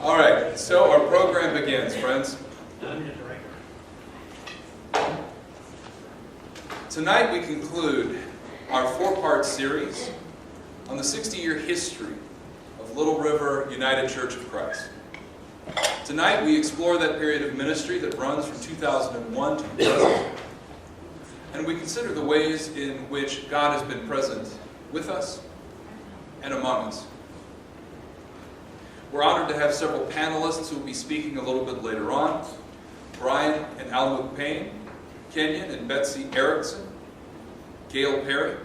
All right, so our program begins, friends. Tonight we conclude our four-part series on the 60-year history of Little River United Church of Christ. Tonight we explore that period of ministry that runs from 2001 to present, and we consider the ways in which God has been present with us and among us. We're honored to have several panelists who will be speaking a little bit later on. Brian and Almut Payne, Kenyon and Betsy Erickson, Gail Perry,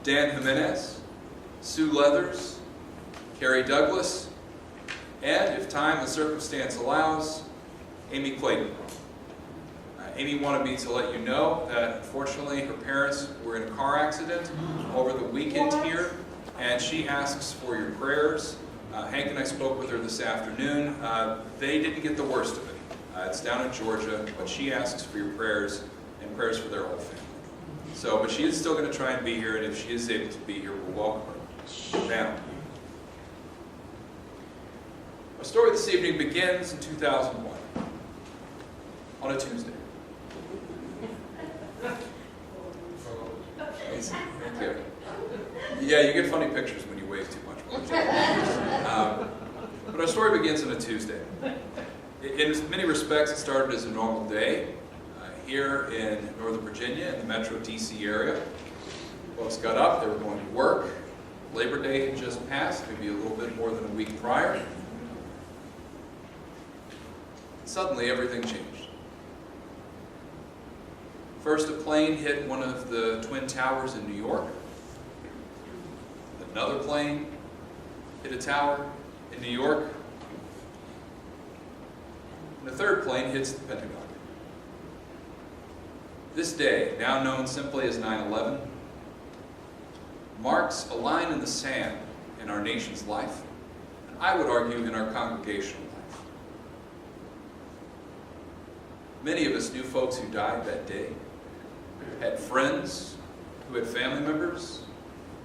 Dan Jimenez, Sue Leathers, Carrie Douglas, and, if time and circumstance allows, Amy Clayton. Amy wanted me to let you know that, unfortunately, her parents were in a car accident over the weekend here, and she asks for your prayers. Hank and I spoke with her this afternoon. They didn't get the worst of it. It's down in Georgia, but she asks for your prayers and prayers for their whole family. But she is still going to try and be here, and if she is able to be here, we'll welcome her. Now, our story this evening begins in 2001, on a Tuesday. Okay. Yeah, you get funny pictures when you wave too much. But our story begins on a Tuesday. In many respects, it started as a normal day here in Northern Virginia, in the Metro DC area. Folks got up, they were going to work. Labor Day had just passed, maybe a little bit more than a week prior. Suddenly, everything changed. First, a plane hit one of the Twin Towers in New York. Another plane hit a tower in New York. And a third plane hits the Pentagon. This day, now known simply as 9/11, marks a line in the sand in our nation's life, and I would argue in our congregational life. Many of us knew folks who died that day, had friends who had family members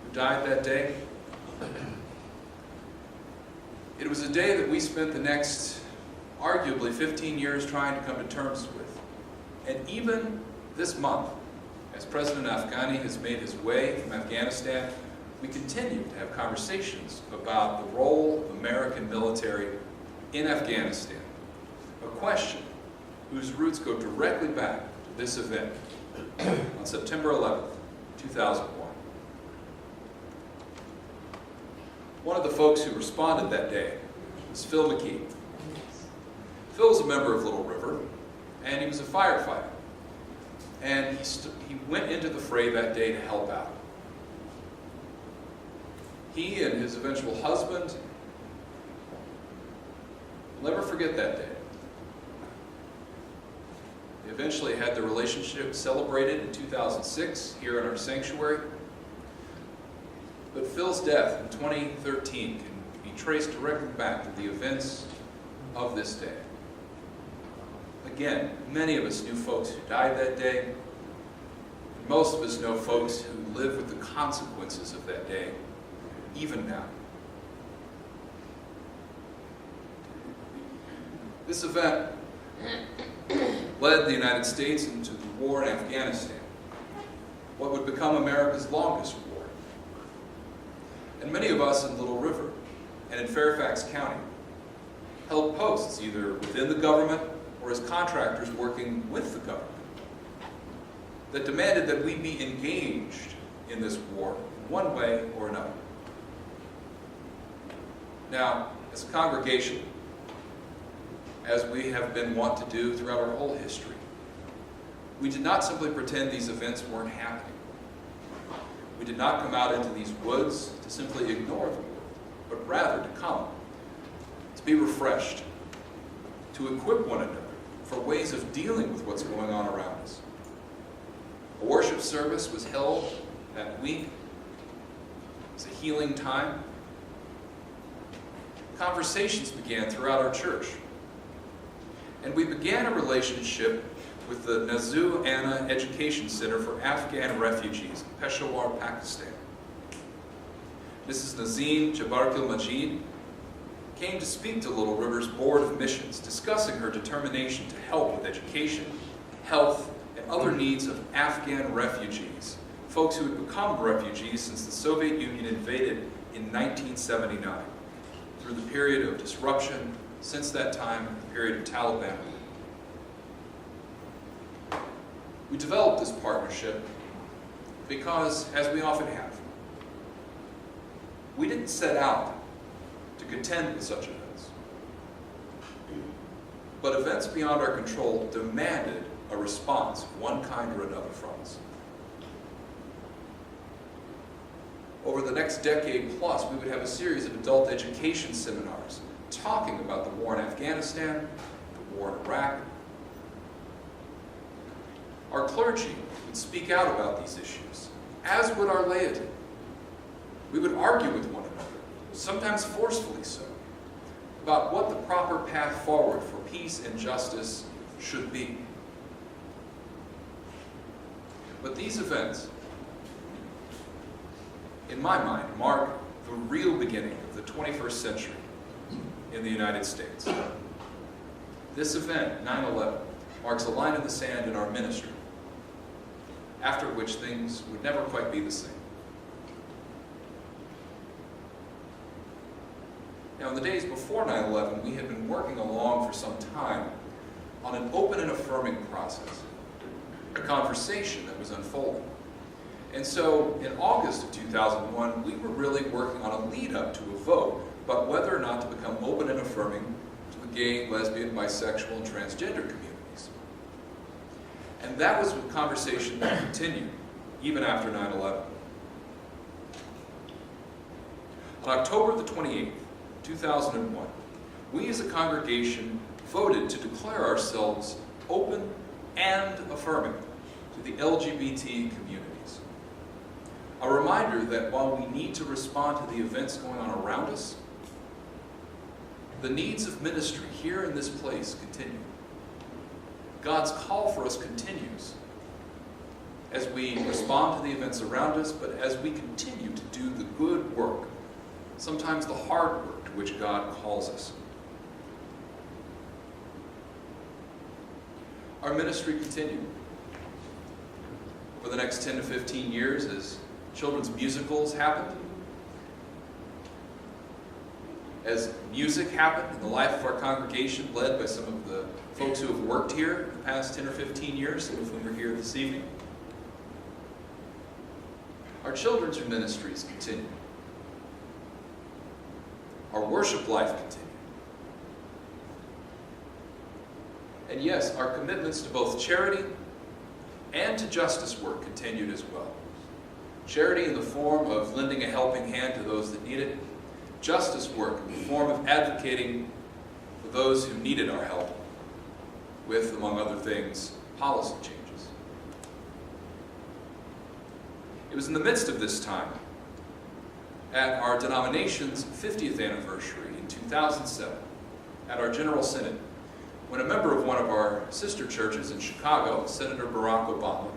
who died that day. It was a day that we spent the next, arguably, 15 years trying to come to terms with. And even this month, as President Afghani has made his way from Afghanistan, we continue to have conversations about the role of American military in Afghanistan, a question whose roots go directly back to this event on September 11th, 2001. One of the folks who responded that day was Phil McKee. Phil was a member of Little River, and he was a firefighter. And he went into the fray that day to help out. He and his eventual husband will never forget that day. They eventually had their relationship celebrated in 2006 here in our sanctuary. But Phil's death in 2013 can be traced directly back to the events of this day. Again, many of us knew folks who died that day. Most of us know folks who live with the consequences of that day, even now. This event led the United States into the war in Afghanistan, what would become America's longest war. And many of us in Little River and in Fairfax County held posts either within the government or as contractors working with the government that demanded that we be engaged in this war in one way or another. Now, as a congregation, as we have been wont to do throughout our whole history, we did not simply pretend these events weren't happening. We did not come out into these woods to simply ignore the world, but rather to come, to be refreshed, to equip one another for ways of dealing with what's going on around us. A worship service was held that week. It was a healing time. Conversations began throughout our church. And we began a relationship with the Nazu Anna Education Center for Afghan Refugees in Peshawar, Pakistan. Mrs. Nazim Jabarkil-Majid, came to speak to Little River's Board of Missions, discussing her determination to help with education, health, and other needs of Afghan refugees, folks who had become refugees since the Soviet Union invaded in 1979, through the period of disruption, since that time, the period of Taliban. We developed this partnership because, as we often have, we didn't set out to contend with such events. But events beyond our control demanded a response of one kind or another from us. Over the next decade plus, we would have a series of adult education seminars talking about the war in Afghanistan, the war in Iraq. Our clergy would speak out about these issues, as would our laity. We would argue with one another, sometimes forcefully so, about what the proper path forward for peace and justice should be. But these events, in my mind, mark the real beginning of the 21st century in the United States. This event, 9/11, marks a line in the sand in our ministry, after which things would never quite be the same. Now, in the days before 9/11, we had been working along for some time on an open and affirming process, a conversation that was unfolding. And so, in August of 2001, we were really working on a lead-up to a vote about whether or not to become open and affirming to the gay, lesbian, bisexual, and transgender communities. And that was a conversation that continued, even after 9/11. On October the 28th, 2001, we as a congregation voted to declare ourselves open and affirming to the LGBT communities. A reminder that while we need to respond to the events going on around us, the needs of ministry here in this place continue. God's call for us continues as we respond to the events around us, but as we continue to do the good work, sometimes the hard work to which God calls us. Our ministry continued for the next 10 to 15 years as children's musicals happened, as music happened in the life of our congregation, led by some of the folks who have worked here in the past 10 or 15 years, some of whom are here this evening. Our children's ministries continued. Our worship life continued. And yes, our commitments to both charity and to justice work continued as well. Charity in the form of lending a helping hand to those that need it. Justice work in the form of advocating for those who needed our help with, among other things, policy changes. It was in the midst of this time, at our denomination's 50th anniversary in 2007, at our General Synod, when a member of one of our sister churches in Chicago, Senator Barack Obama,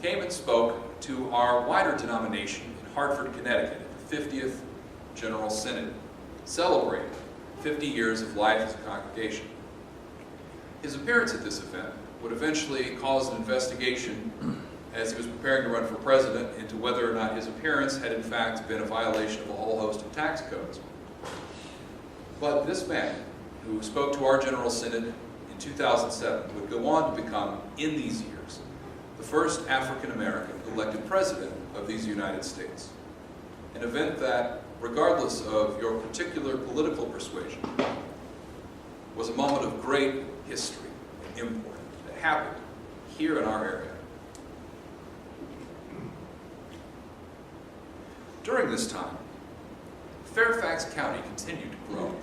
came and spoke to our wider denomination in Hartford, Connecticut, at the 50th General Synod, celebrating 50 years of life as a congregation. His appearance at this event would eventually cause an investigation as he was preparing to run for president into whether or not his appearance had in fact been a violation of a whole host of tax codes. But this man, who spoke to our General Synod in 2007, would go on to become, in these years, the first African American elected president of these United States. An event that, regardless of your particular political persuasion, was a moment of great history and import that happened here in our area. During this time, Fairfax County continued to grow.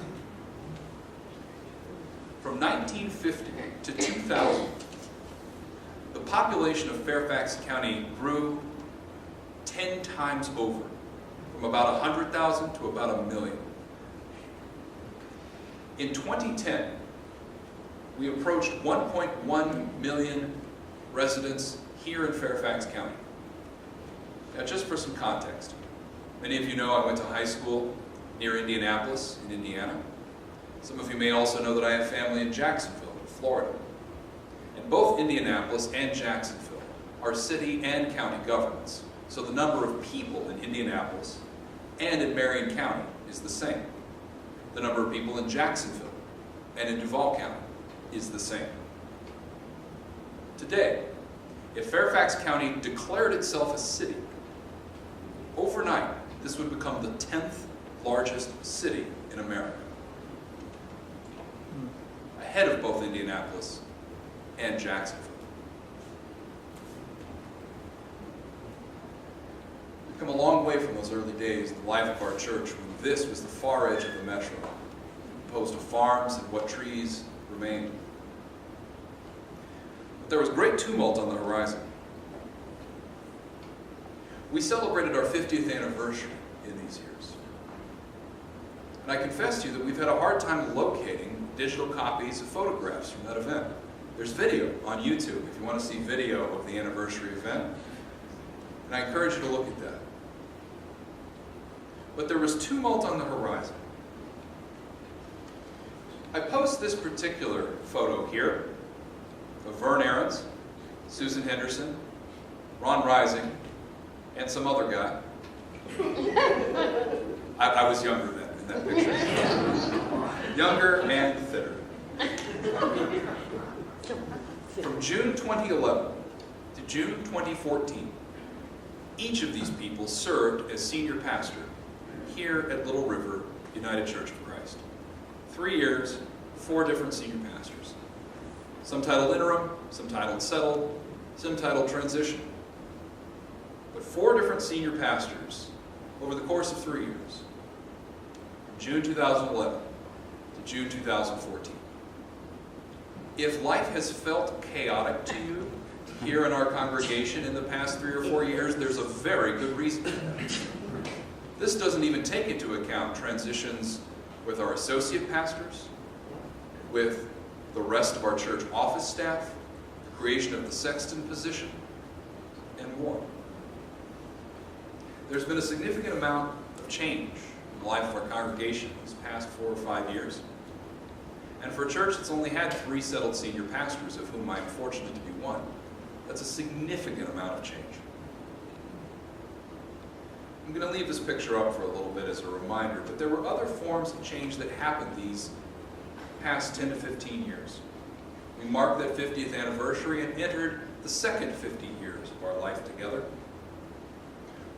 From 1950 to 2000, the population of Fairfax County grew 10 times over, from about 100,000 to about 1 million. In 2010, we approached 1.1 million residents here in Fairfax County. Now, just for some context, Many of you know I went to high school near Indianapolis in Indiana. Some of you may also know that I have family in Jacksonville, Florida. And both Indianapolis and Jacksonville are city and county governments. So the number of people in Indianapolis and in Marion County is the same. The number of people in Jacksonville and in Duval County is the same. Today, if Fairfax County declared itself a city, overnight, this would become the 10th largest city in America, ahead of both Indianapolis and Jacksonville. We've come a long way from those early days in the life of our church when this was the far edge of the metro, opposed to farms and what trees remained. But there was great tumult on the horizon. We celebrated our 50th anniversary in these years. And I confess to you that we've had a hard time locating digital copies of photographs from that event. There's video on YouTube if you want to see video of the anniversary event. And I encourage you to look at that. But there was tumult on the horizon. I post this particular photo here of Vern Ahrens, Susan Henderson, Ron Rising, and some other guy. I was younger then in that picture. Younger and thinner. From June 2011 to June 2014, each of these people served as senior pastor here at Little River United Church of Christ. 3 years, 4 different senior pastors. Some titled interim, some titled settled, some titled transition. But 4 different senior pastors over the course of 3 years, from June 2011 to June 2014. If life has felt chaotic to you here in our congregation in the past 3 or 4 years, there's a very good reason for that. This doesn't even take into account transitions with our associate pastors, with the rest of our church office staff, the creation of the sexton position, and more. There's been a significant amount of change in the life of our congregation these past 4 or 5 years. And for a church that's only had 3 settled senior pastors, of whom I'm fortunate to be one, that's a significant amount of change. I'm going to leave this picture up for a little bit as a reminder, but there were other forms of change that happened these past 10 to 15 years. We marked that 50th anniversary and entered the second 50 years of our life together.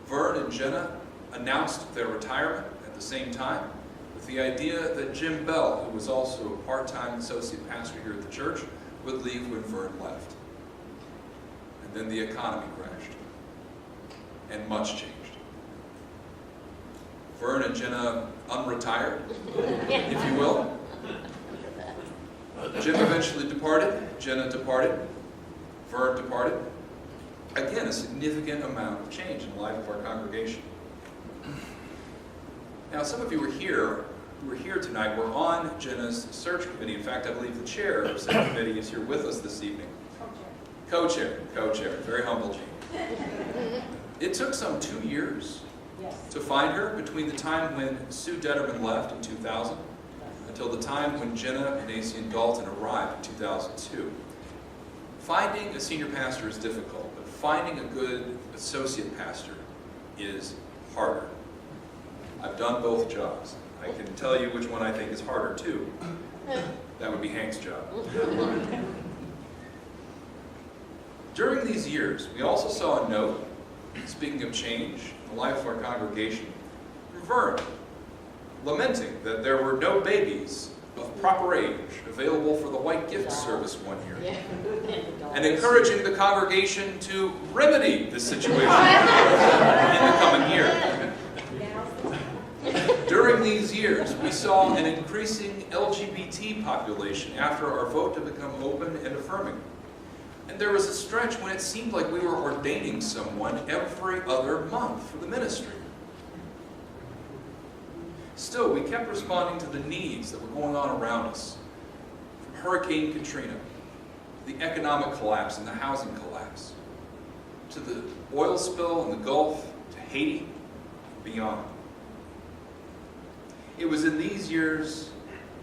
Vern and Jenna announced their retirement at the same time, with the idea that Jim Bell, who was also a part-time associate pastor here at the church, would leave when Vern left. And then the economy crashed, and much changed. Vern and Jenna unretired, if you will. Jim eventually departed, Jenna departed, Vern departed. Again, a significant amount of change in the life of our congregation. Now, some of you who were here tonight, were on Jenna's search committee. In fact, I believe the chair of the committee is here with us this evening. Co-chair, very humble, Jean. It took some 2 years to find her between the time when Sue Detterman left in 2000 until the time when Jenna, Nancy, and Dalton arrived in 2002. Finding a senior pastor is difficult, but finding a good associate pastor is harder. I've done both jobs. I can tell you which one I think is harder too. That would be Hank's job. During these years, we also saw a note, speaking of change in the life of our congregation, from Vern, lamenting that there were no babies of proper age available for the white gift service one year, and encouraging the congregation to remedy this situation in the coming year. During these years, we saw an increasing LGBT population after our vote to become open and affirming. And there was a stretch when it seemed like we were ordaining someone every other month for the ministry. Still, we kept responding to the needs that were going on around us. From Hurricane Katrina, to the economic collapse and the housing collapse, to the oil spill in the Gulf, to Haiti, beyond. It was in these years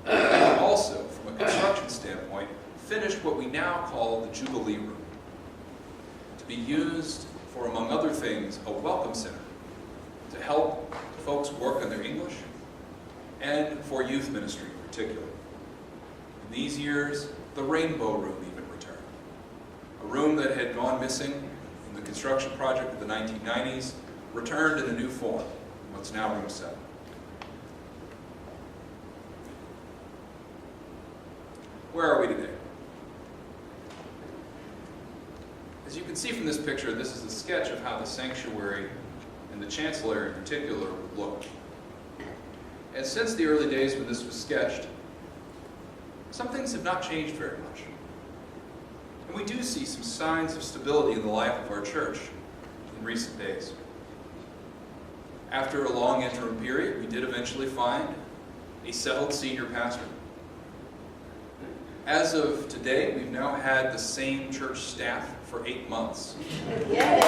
that we also, from a construction standpoint, finished what we now call the Jubilee Room, to be used for, among other things, a welcome center to help folks work on their English and for youth ministry in particular. In these years, the Rainbow Room even returned, a room that had gone missing in the construction project of the 1990s, returned in a new form, what's now Room 7. Where are we today? As you can see from this picture, this is a sketch of how the sanctuary and the chancellor in particular would look. And since the early days when this was sketched, some things have not changed very much. And we do see some signs of stability in the life of our church in recent days. After a long interim period, we did eventually find a settled senior pastor. As of today, we've now had the same church staff for 8 months. Yay!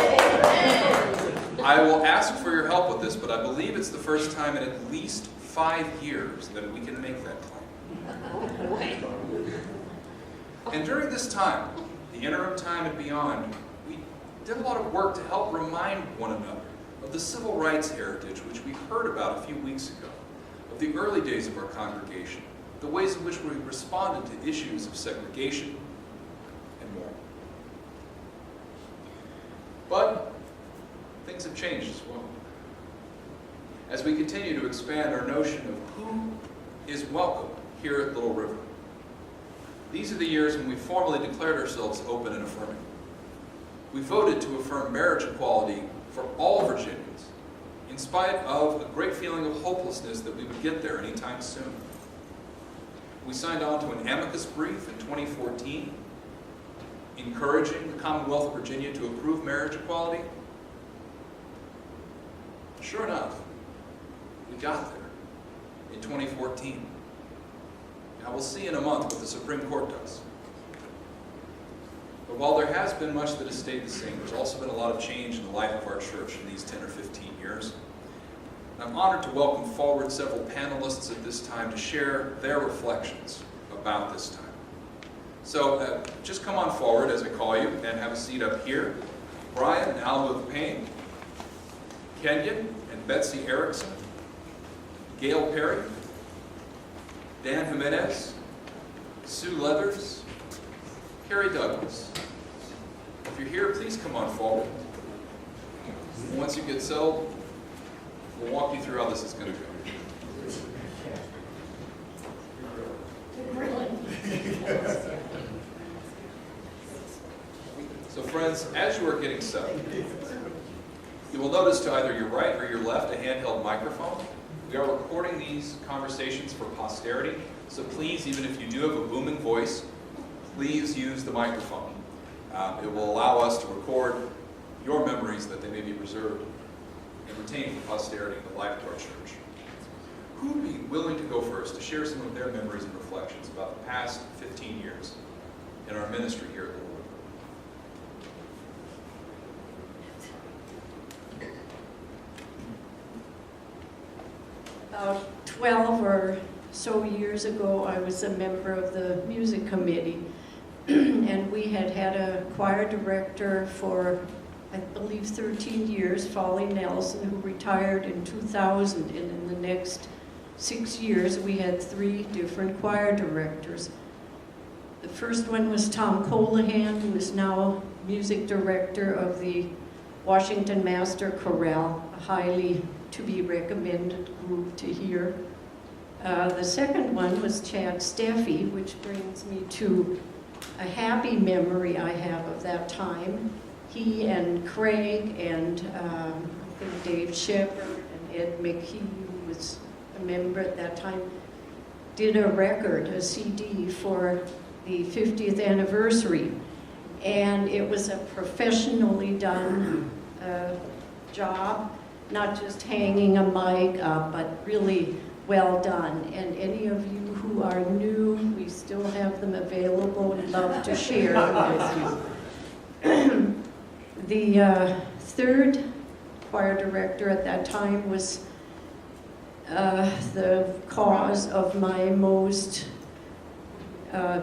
I will ask for your help with this, but I believe it's the first time in at least 5 years that we can make that claim. And during this time, the interim time and beyond, we did a lot of work to help remind one another of the civil rights heritage which we heard about a few weeks ago, of the early days of our congregation, the ways in which we responded to issues of segregation and more. But things have changed as well. As we continue to expand our notion of who is welcome here at Little River. These are the years when we formally declared ourselves open and affirming. We voted to affirm marriage equality for all Virginians, in spite of a great feeling of hopelessness that we would get there anytime soon. We signed on to an amicus brief in 2014, encouraging the Commonwealth of Virginia to approve marriage equality. Sure enough, we got there in 2014. Now we'll see in a month what the Supreme Court does. But while there has been much that has stayed the same, there's also been a lot of change in the life of our church in these 10 or 15 years. And I'm honored to welcome forward several panelists at this time to share their reflections about this time. So just come on forward as I call you and have a seat up here. Brian and Alma Payne, Kenyon and Betsy Erickson, Gail Perry, Dan Jimenez, Sue Leathers, Carrie Douglas. If you're here, please come on forward. Once you get settled, we'll walk you through how this is going to go. So friends, as you are getting settled, you will notice to either your right or your left a handheld microphone. We are recording these conversations for posterity, so please, even if you do have a booming voice, please use the microphone. It will allow us to record your memories that they may be preserved and retained for posterity in the life of our church. Who would be willing to go first to share some of their memories and reflections about the past 15 years in our ministry here at Little River? 12 or so years ago, I was a member of the music committee, and we had had a choir director for, I believe, 13 years, Folly Nelson, who retired in 2000, and in the next 6 years, we had 3 different choir directors. The first one was Tom Colahan, who is now music director of the Washington Master Chorale, a highly to be recommended group to hear. The second one was Chad Steffi, which brings me to a happy memory I have of that time. He and Craig and I think Dave Shepard and Ed McKee, who was a member at that time, did a record, a CD for the 50th anniversary. And it was a professionally done job, not just hanging a mic up, but really well done. And any of you who are new, we still have them available. We'd love to share them with you. The third choir director at that time was the cause of my most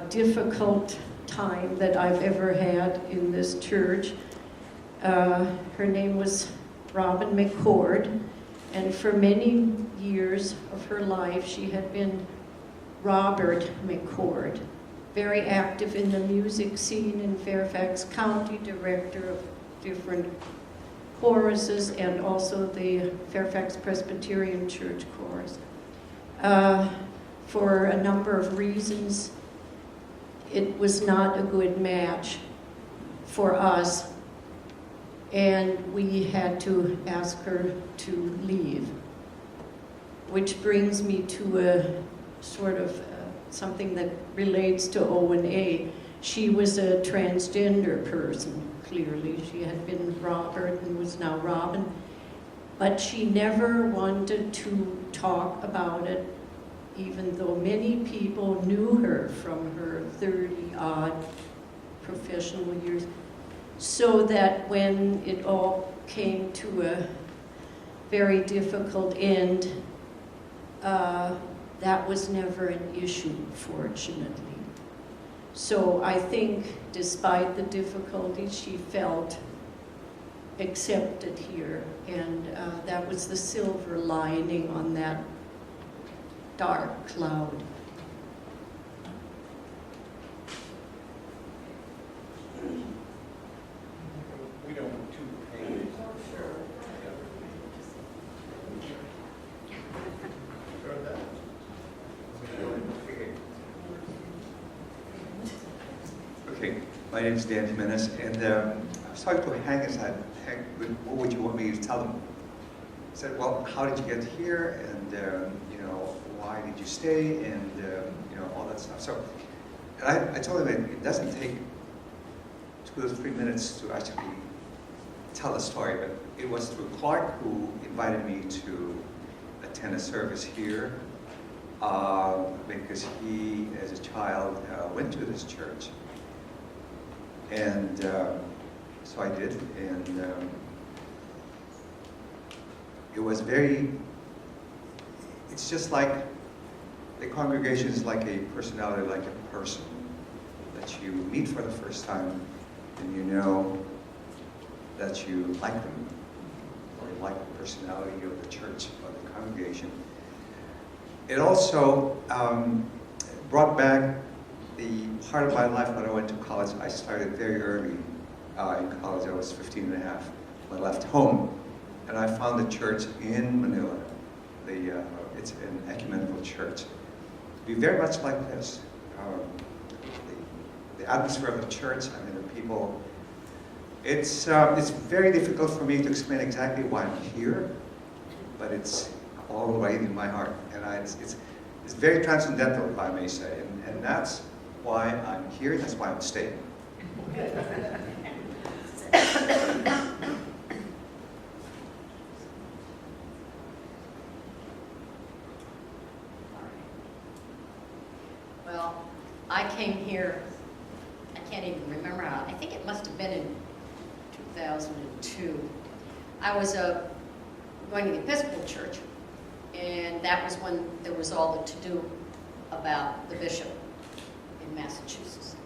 difficult time that I've ever had in this church. Her name was Robin McCord, and for many years of her life she had been Robert McCord, very active in the music scene in Fairfax County, director of different choruses and also the Fairfax Presbyterian Church chorus. For a number of reasons, it was not a good match for us, and we had to ask her to leave. Which brings me to a sort of something that relates to O&A. She was a transgender person, clearly. She had been Robert and was now Robin. But she never wanted to talk about it, even though many people knew her from her 30-odd professional years. So that when it all came to a very difficult end, that was never an issue, fortunately. So I think, despite the difficulties, she felt accepted here, and that was the silver lining on that dark cloud. We don't want to pay. Okay, my name is Dan Jimenez, and I was talking to Hank and said, Hank, what would you want me to tell them? I said, well, how did you get here, and you know, why did you stay, and you know, all that stuff. So, and I told him it doesn't take 2 or 3 minutes to actually tell the story, but it was through Clark who invited me to attend a service here, because he, as a child, went to this church. And so I did, and it was it's just like, the congregation is like a personality, like a person that you meet for the first time, and you know that you like them, or you like the personality of the church or the congregation. It also brought back the part of my life when I went to college. I started very early in college. I was 15 and a half when I left home. And I found a church in Manila. It's an ecumenical church. To be very much like this. The atmosphere of the church, I mean, the people. It's very difficult for me to explain exactly why I'm here, but it's all the way in my heart. And it's very transcendental, if I may say. And that's why I'm here, that's why I'm staying. Well, I came here, I can't even remember how, I think it must have been in 2002. I was going to the Episcopal Church, and that was when there was all the to-do about the bishop in Massachusetts.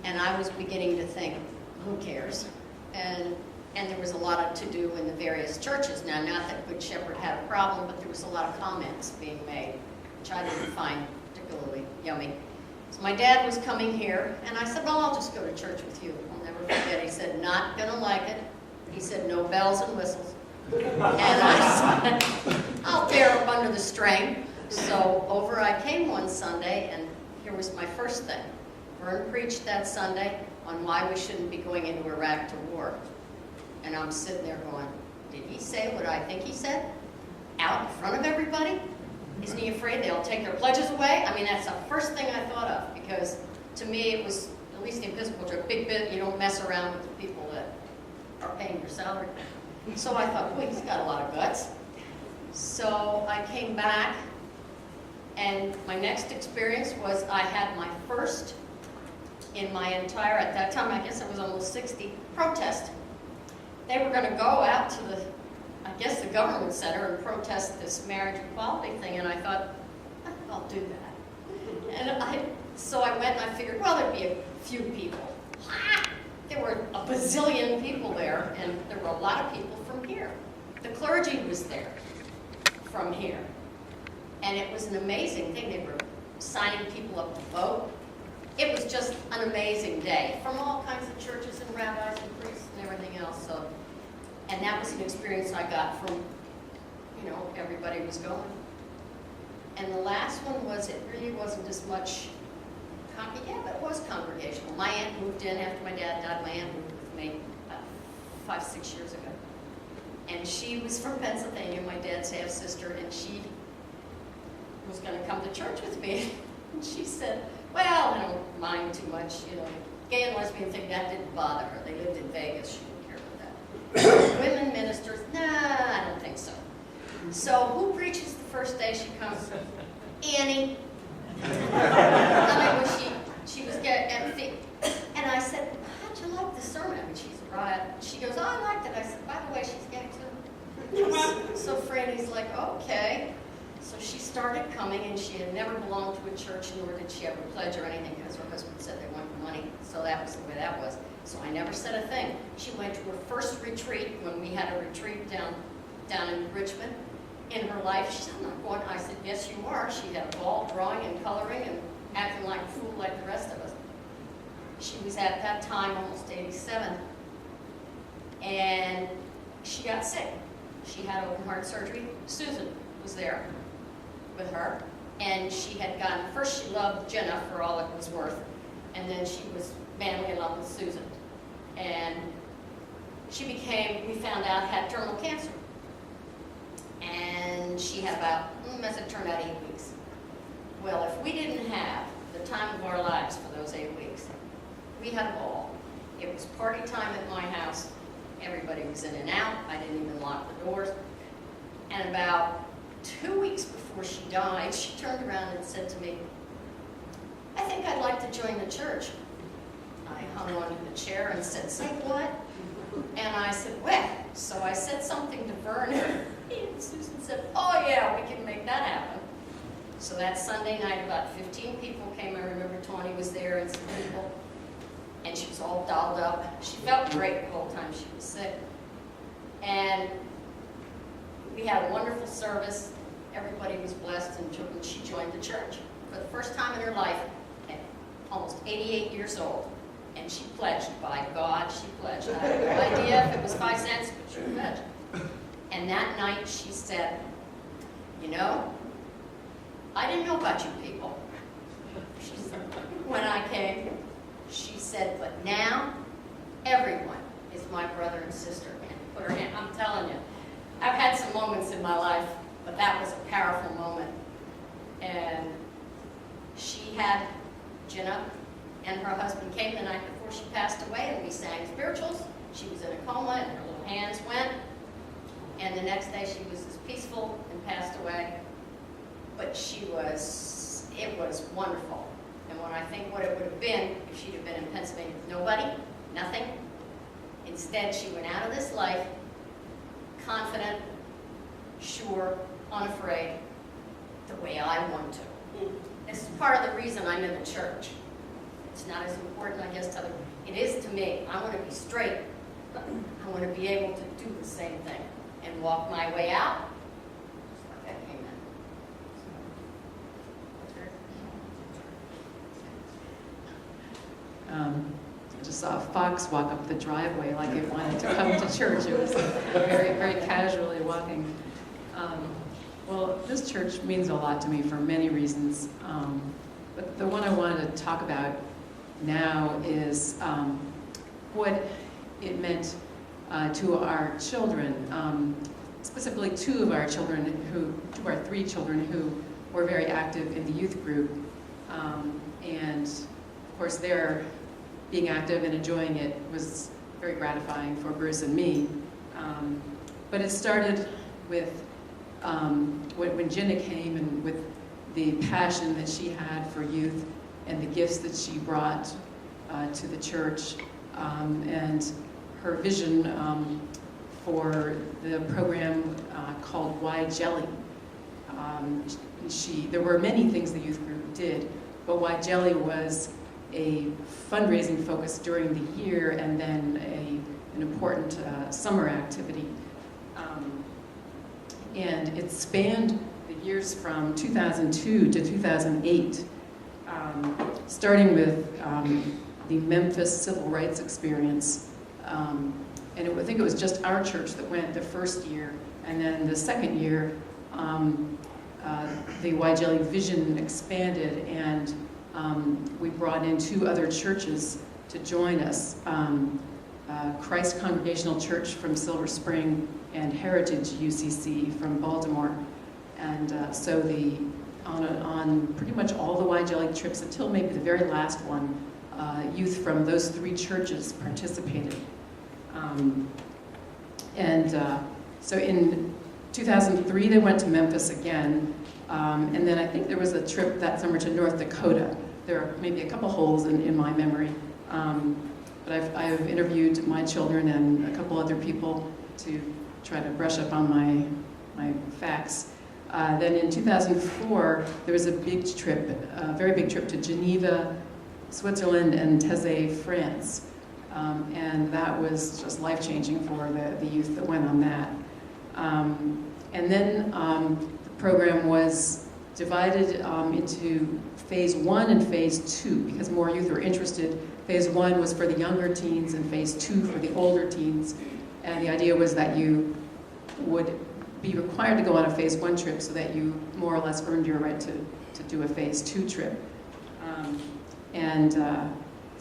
And I was beginning to think, who cares? And there was a lot of to-do in the various churches. Now, not that Good Shepherd had a problem, but there was a lot of comments being made, which I didn't find particularly yummy. So my dad was coming here, and I said, well, I'll just go to church with you. I'll never forget. He said, not gonna like it. He said, no bells and whistles. And I said, I'll bear up under the strain. So over I came one Sunday, and here was my first thing. Vern preached that Sunday on why we shouldn't be going into Iraq to war. And I'm sitting there going, did he say what I think he said? Out in front of everybody? Isn't he afraid they'll take their pledges away? I mean, that's the first thing I thought of, because to me it was, at least in Episcopal Church, a big bit, you don't mess around with the people that are paying your salary. So I thought, boy, he's got a lot of guts. So I came back, and my next experience was I had my first in my entire, at that time, I guess I was almost 60, protest. They were going to go out to the guess, the government center and protest this marriage equality thing, and I thought, I'll do that. And so I went and I figured, well, there'd be a few people. There were a bazillion people there, and there were a lot of people from here. The clergy was there from here. And it was an amazing thing. They were signing people up to vote. It was just an amazing day from all kinds of churches and rabbis and priests and everything else. So, and that was an experience I got from, everybody was going. And the last one was, it really wasn't as much, but it was congregational. My aunt moved in after my dad died. My aunt moved with me about 5-6 years ago. And she was from Pennsylvania, my dad's half-sister, and she was going to come to church with me. And she said, well, I don't mind too much, gay and lesbian thing, that didn't bother her. They lived in Vegas, she didn't care about that. Women ministers, nah, I don't think so. So who preaches the first day she comes? Annie. I mean, she was getting feet. And I said, how'd you like the sermon? I mean, she's a riot. She goes, oh, I liked it. I said, by the way, she's gay too. So Franny's like, okay. So she started coming, and she had never belonged to a church, nor did she ever pledge or anything, because her husband said they wanted money. So that was the way that was. So I never said a thing. She went to her first retreat when we had a retreat down in Richmond. In her life, she said, I'm not going. I said, yes, you are. She had a ball, drawing and coloring and acting like a fool like the rest of us. She was at that time almost 87, and she got sick. She had open heart surgery. Susan was there with her, and she had gotten, first she loved Jenna for all it was worth, and then she was madly in love with Susan. And she became, we found out, had terminal cancer. And she had about, as it turned out, 8 weeks. Well, if we didn't have the time of our lives for those 8 weeks, we had a ball. It was party time at my house. Everybody was in and out. I didn't even lock the doors. And about 2 weeks before she died, she turned around and said to me, I think I'd like to join the church. I hung onto the chair and said, say what? And I said, well, so I said something to Vernon. And Susan said, oh yeah, we can make that happen. So that Sunday night, about 15 people came. I remember Tawny was there and some people. And she was all dolled up. She felt great the whole time she was sick. And we had a wonderful service. Everybody was blessed, and she joined the church for the first time in her life at almost 88 years old. And she pledged, by God, she pledged. I had no idea if it was 5 cents, but she pledged. And that night she said, I didn't know about you people. She said, when I came, she said, but now everyone is my brother and sister. And put her hand, I'm telling you, I've had some moments in my life, but that was a powerful moment. And she had Jenna and her husband came the night before she passed away, and we sang spirituals. She was in a coma, and her little hands went. And the next day she was as peaceful and passed away. But it was wonderful. And when I think what it would have been if she'd have been in Pennsylvania with nobody, nothing. Instead, she went out of this life confident, sure, unafraid, the way I want to. This is part of the reason I'm in the church. It's not as important, I guess, to other. It is to me. I want to be straight, but I want to be able to do the same thing and walk my way out just like I came in. I just saw a fox walk up the driveway like it wanted to come to church. It was very, very casually walking. Well, this church means a lot to me for many reasons. But the one I wanted to talk about now is what it meant to our children, specifically two of our 3 children who were very active in the youth group. And of course, their being active and enjoying it was very gratifying for Bruce and me. But it started with when Jenna came, and with the passion that she had for youth and the gifts that she brought to the church, and her vision for the program called Why Jelly. There were many things the youth group did, but Why Jelly was a fundraising focus during the year and then an important summer activity. And it spanned the years from 2002 to 2008, starting with the Memphis civil rights experience. And I think it was just our church that went the first year, and then the second year, the Why Jelly vision expanded, and we brought in 2 other churches to join us, Christ Congregational Church from Silver Spring and Heritage UCC from Baltimore. And so on pretty much all the Why Jelly trips until maybe the very last one, youth from those 3 churches participated. So in 2003, they went to Memphis again, and then I think there was a trip that summer to North Dakota. There are maybe a couple holes in my memory, but I've interviewed my children and a couple other people to try to brush up on my facts. Then in 2004, there was a big trip, a very big trip to Geneva, Switzerland, and Thésée, France. And that was just life-changing for the youth that went on that. And then the program was divided into phase 1 and phase 2 because more youth were interested. Phase 1 was for the younger teens and phase 2 for the older teens. And the idea was that you would be required to go on a phase 1 trip so that you more or less earned your right to do a phase 2 trip.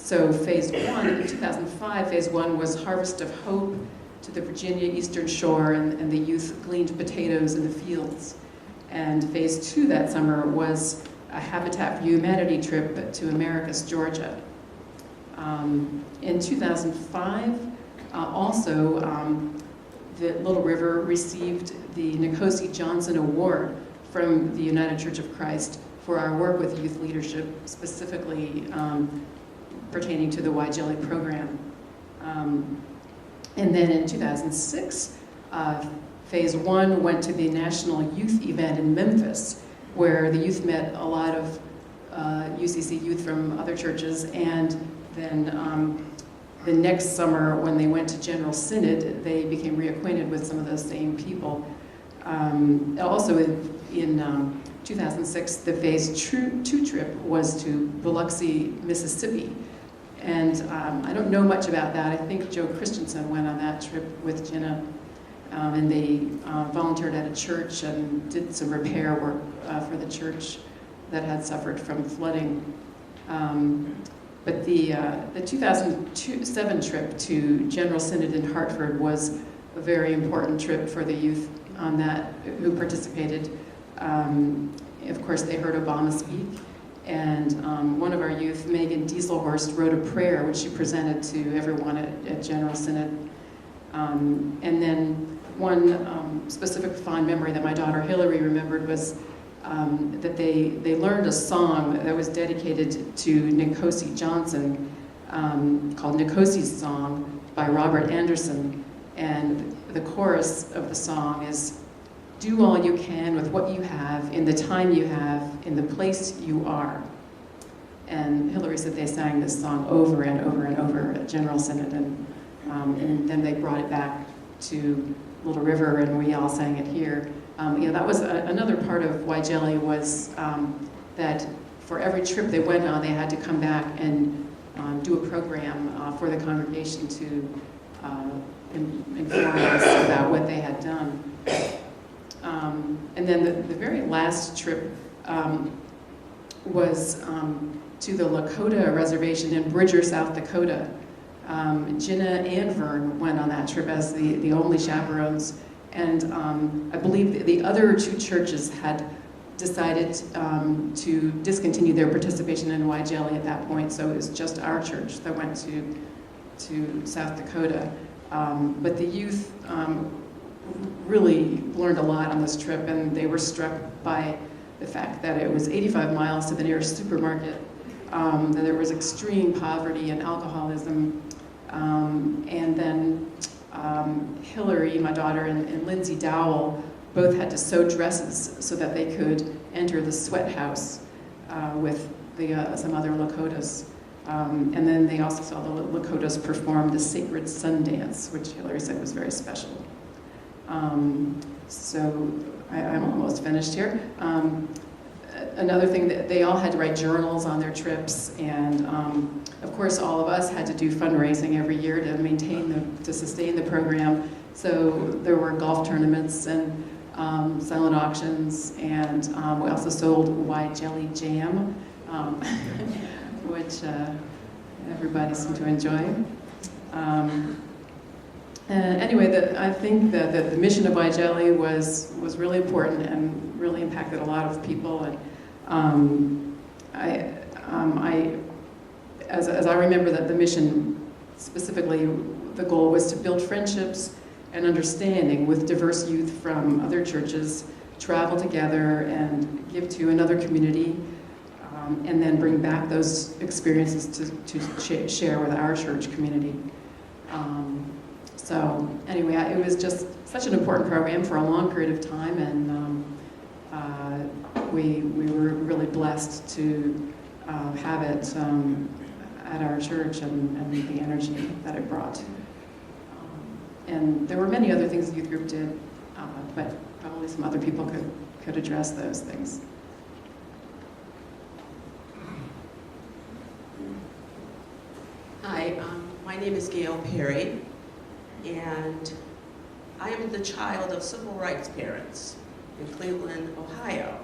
So phase 1, in 2005, phase 1 was Harvest of Hope to the Virginia Eastern Shore, and the youth gleaned potatoes in the fields. And phase 2 that summer was a Habitat for Humanity trip to Americus, Georgia. In 2005, also, the Little River received the Nkosi Johnson Award from the United Church of Christ for our work with youth leadership, specifically pertaining to the Why Jelly program. And then in 2006, phase 1 went to the National Youth Event in Memphis, where the youth met a lot of UCC youth from other churches, and then the next summer, when they went to General Synod, they became reacquainted with some of those same people. Also in 2006, the phase 2 trip was to Biloxi, Mississippi. And I don't know much about that. I think Joe Christensen went on that trip with Jenna, and they volunteered at a church and did some repair work for the church that had suffered from flooding. But the 2007 trip to General Synod in Hartford was a very important trip for the youth on that who participated. Of course, they heard Obama speak, and one of our youth, Megan Dieselhorst, wrote a prayer which she presented to everyone at General Synod. And then one specific fond memory that my daughter Hillary remembered was that they learned a song that was dedicated to Nkosi Johnson called Nkosi's Song by Robert Anderson. And the chorus of the song is, "Do all you can with what you have, in the time you have, in the place you are." And Hillary said they sang this song over and over and over at General Synod, and then they brought it back to Little River, and we all sang it here. That was another part of Why Jelly was that for every trip they went on, they had to come back and do a program for the congregation to inform us about what they had done. And then the very last trip was to the Lakota Reservation in Bridger, South Dakota. Jenna and Vern went on that trip as the only chaperones. And I believe the other 2 churches had decided to discontinue their participation in Why Jelly at that point, so it was just our church that went to South Dakota. But the youth really learned a lot on this trip, and they were struck by the fact that it was 85 miles to the nearest supermarket, that there was extreme poverty and alcoholism, and then Hillary, my daughter, and Lindsay Dowell both had to sew dresses so that they could enter the sweat house with some other Lakotas. And then they also saw the Lakotas perform the sacred sun dance, which Hillary said was very special. So I'm almost finished here. Another thing, that they all had to write journals on their trips, and of course all of us had to do fundraising every year to sustain the program. So there were golf tournaments and silent auctions, and we also sold white jelly jam, which everybody seemed to enjoy. Anyway, I think that the mission of White Jelly was really important and really impacted a lot of people. And as I remember that the mission, specifically, the goal was to build friendships and understanding with diverse youth from other churches, travel together and give to another community, and then bring back those experiences to share with our church community. So anyway, it was just such an important program for a long period of time, and we were really blessed to have it at our church and the energy that it brought. And there were many other things the youth group did, but probably some other people could address those things. Hi, my name is Gail Perry, and I am the child of civil rights parents in Cleveland, Ohio.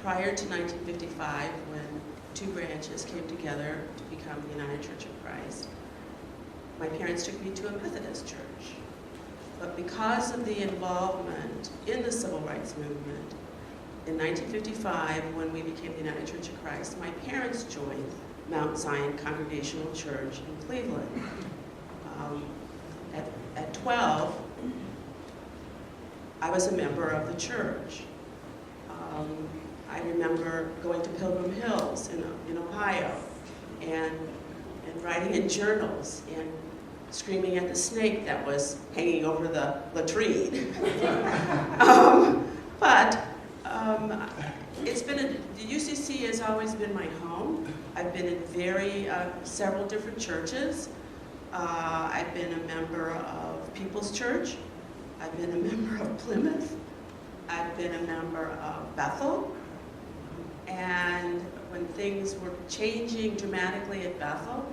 Prior to 1955, when two branches came together to become the United Church of Christ, my parents took me to a Methodist church. But because of the involvement in the civil rights movement, in 1955, when we became the United Church of Christ, my parents joined Mount Zion Congregational Church in Cleveland. At 12, I was a member of the church. I remember going to Pilgrim Hills in Ohio and writing in journals and screaming at the snake that was hanging over the latrine. It's been the UCC has always been my home. I've been in several different churches. I've been a member of People's Church. I've been a member of Plymouth. I've been a member of Bethel. And when things were changing dramatically at Bethel,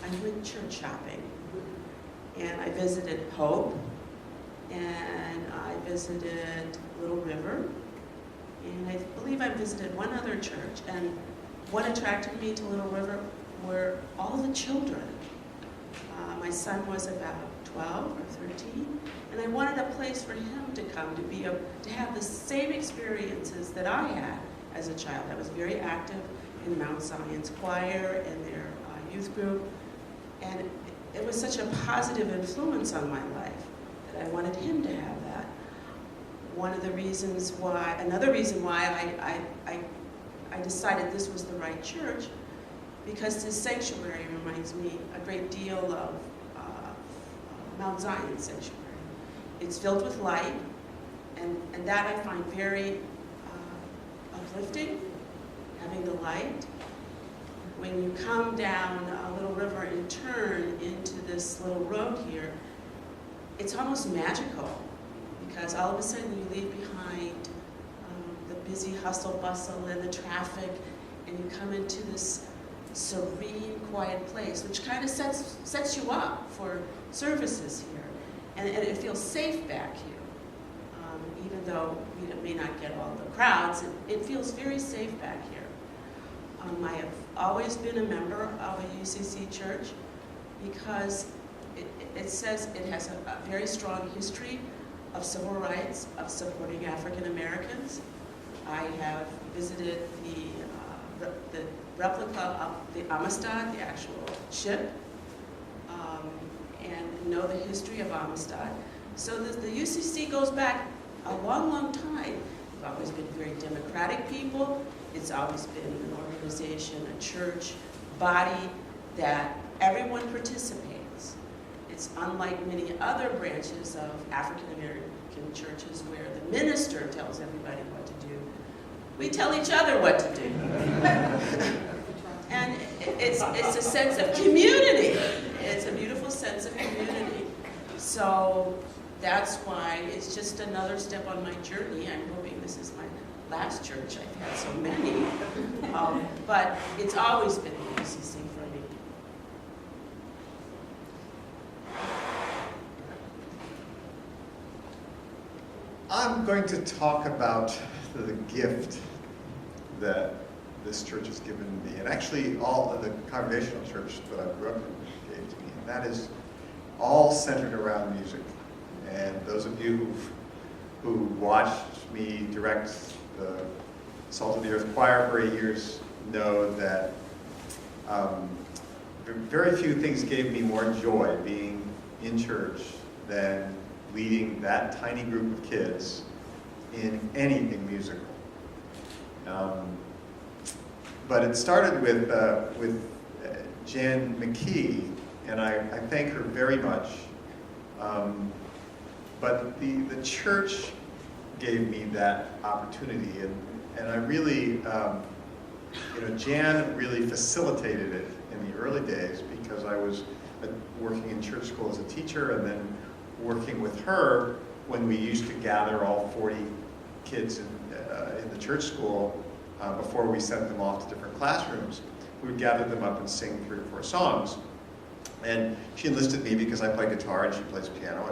I went church shopping. And I visited Hope, and I visited Little River, and I believe I visited one other church. And what attracted me to Little River were all the children. My son was about 12 or 13, and I wanted a place for him to come to have the same experiences that I had as a child. I was very active in Mount Zion's choir and their youth group, and it was such a positive influence on my life that I wanted him to have that. Another reason why I decided this was the right church, because this sanctuary reminds me a great deal of Mount Zion Sanctuary. It's filled with light, and that I find very uplifting, having the light. When you come down Little River and turn into this little road here, it's almost magical, because all of a sudden you leave behind the busy hustle bustle and the traffic, and you come into this serene, quiet place, which kind of sets you up for services here. And it feels safe back here. Even though we may not get all the crowds, it feels very safe back here. I have always been a member of a UCC church because it says it has a very strong history of civil rights, of supporting African Americans. I have visited the replica of the Amistad, the actual ship, and know the history of Amistad. So the UCC goes back a long, long time. We've always been very democratic people. It's always been an organization, a church, body that everyone participates. It's unlike many other branches of African American churches where the minister tells everybody what to do. We tell each other what to do. And it's a sense of community. It's a beautiful sense of community. So that's why it's just another step on my journey. I'm hoping this is my last church. I've had so many. But it's always been the UCC for me. I'm going to talk about the gift that this church has given me, and actually all of the congregational church that I grew up in gave to me, and that is all centered around music. And those of you who watched me direct the Salt of the Earth Choir for 8 years know that very few things gave me more joy being in church than leading that tiny group of kids in anything musical. But it started with Jan McKee, and I thank her very much. But the church gave me that opportunity, and I really, Jan really facilitated it in the early days because I was working in church school as a teacher, and then working with her when we used to gather all 40 kids in the church school before we sent them off to different classrooms. We would gather them up and sing 3 or 4 songs. And she enlisted me because I play guitar and she plays piano,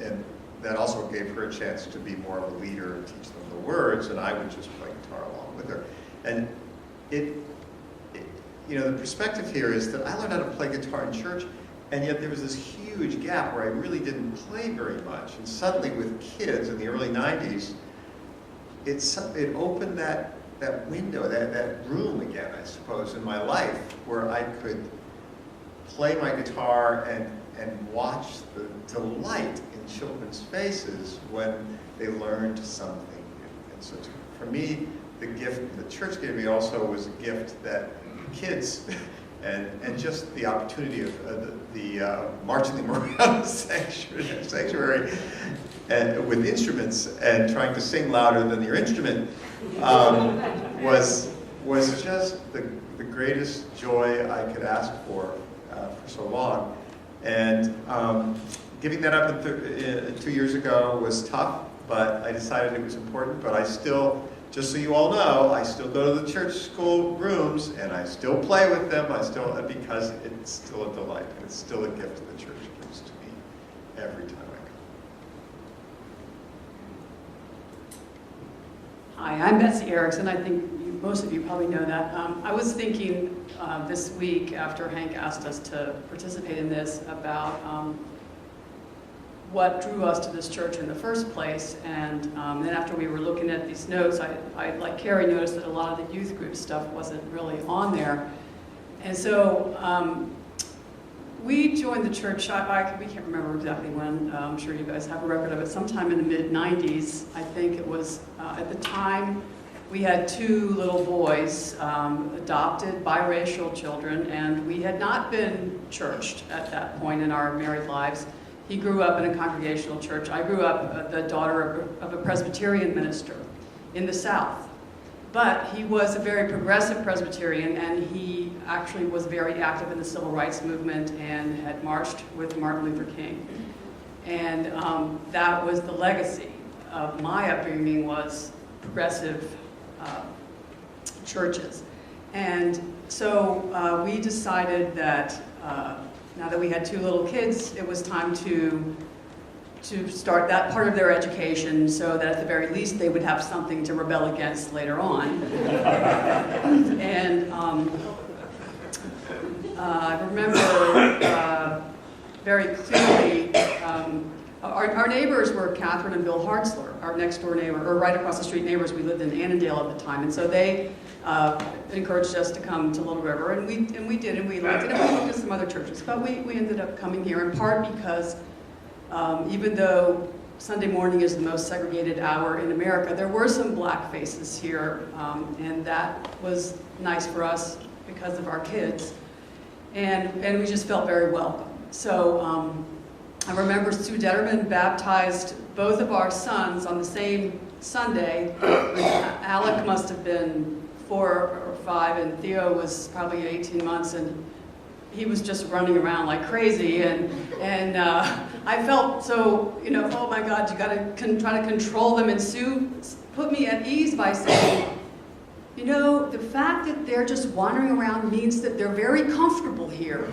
and that also gave her a chance to be more of a leader and teach them the words, and I would just play guitar along with her. And the perspective here is that I learned how to play guitar in church, and yet there was this huge gap where I really didn't play very much. And suddenly with kids in the early 90s, it opened that window, that room again, I suppose, in my life where I could play my guitar and watch the delight in children's faces when they learned something new. And so for me, the gift the church gave me also was a gift that kids and just the opportunity of marching them around the sanctuary and with instruments and trying to sing louder than your instrument was just the greatest joy I could ask for so long. And giving that up 2 years ago was tough, but I decided it was important. But I still, just so you all know, I still go to the church school rooms and I still play with them. Because it's still a delight and it's still a gift that the church gives to me every time I come. Hi, I'm Betsy Erickson. I think most of you probably know that. I was thinking this week after Hank asked us to participate in this about what drew us to this church in the first place, and then after we were looking at these notes, I like Carrie, noticed that a lot of the youth group stuff wasn't really on there. And so we joined the church, we can't remember exactly when, I'm sure you guys have a record of it, sometime in the mid-90s. I think it was, at the time, we had 2 little boys, adopted biracial children, and we had not been churched at that point in our married lives. He grew up in a congregational church. I grew up the daughter of a Presbyterian minister in the South. But he was a very progressive Presbyterian, and he actually was very active in the civil rights movement and had marched with Martin Luther King. And that was the legacy of my upbringing, was progressive churches. And so we decided that now that we had 2 little kids, it was time to start that part of their education so that at the very least they would have something to rebel against later on. And I remember very clearly, our neighbors were Catherine and Bill Hartzler, our next door neighbor, or right across the street neighbors. We lived in Annandale at the time, and so they encouraged us to come to Little River, and we did, and we liked it, and we looked at some other churches, but we ended up coming here in part because even though Sunday morning is the most segregated hour in America, there were some black faces here, and that was nice for us because of our kids, and we just felt very welcome. So I remember Sue Detterman baptized both of our sons on the same Sunday. Alec must have been 4 or 5, and Theo was probably 18 months, and he was just running around like crazy, and I felt so, oh my God, you got to try to control them. And Sue put me at ease by saying, the fact that they're just wandering around means that they're very comfortable here,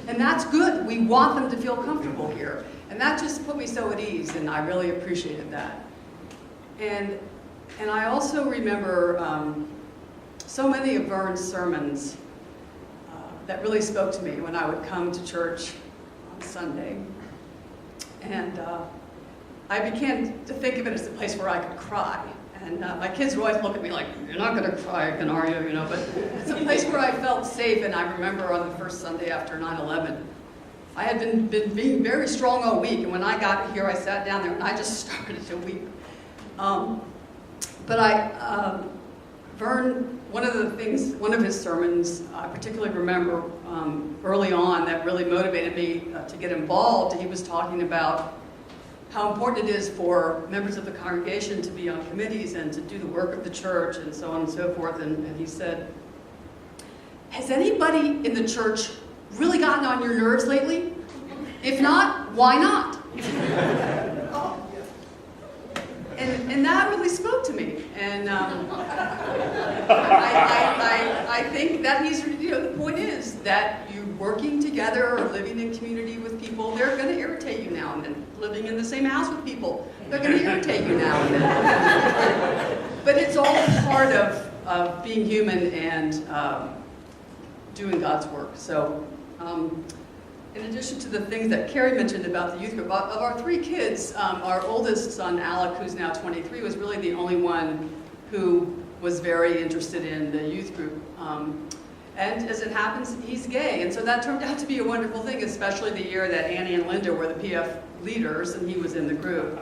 and that's good. We want them to feel comfortable here, and that just put me so at ease, and I really appreciated that. And I also remember so many of Vern's sermons that really spoke to me when I would come to church on Sunday. And I began to think of it as a place where I could cry. And my kids would always look at me like, you're not going to cry again, are you? But it's a place where I felt safe. And I remember on the first Sunday after 9/11, I had been being very strong all week. And when I got here, I sat down there and I just started to weep. But Vern, one of his sermons I particularly remember early on that really motivated me to get involved. He was talking about how important it is for members of the congregation to be on committees and to do the work of the church and so on and so forth. And he said, has anybody in the church really gotten on your nerves lately? If not, why not? And that really spoke to me, and I think that he's, the point is that you working together or living in community with people, they're going to irritate you now and then. Living in the same house with people, they're going to irritate you now and then. But it's all part of being human and doing God's work. So. In addition to the things that Carrie mentioned about the youth group, of our 3 kids, our oldest son, Alec, who's now 23, was really the only one who was very interested in the youth group. And as it happens, he's gay, and so that turned out to be a wonderful thing, especially the year that Annie and Linda were the PF leaders, and he was in the group.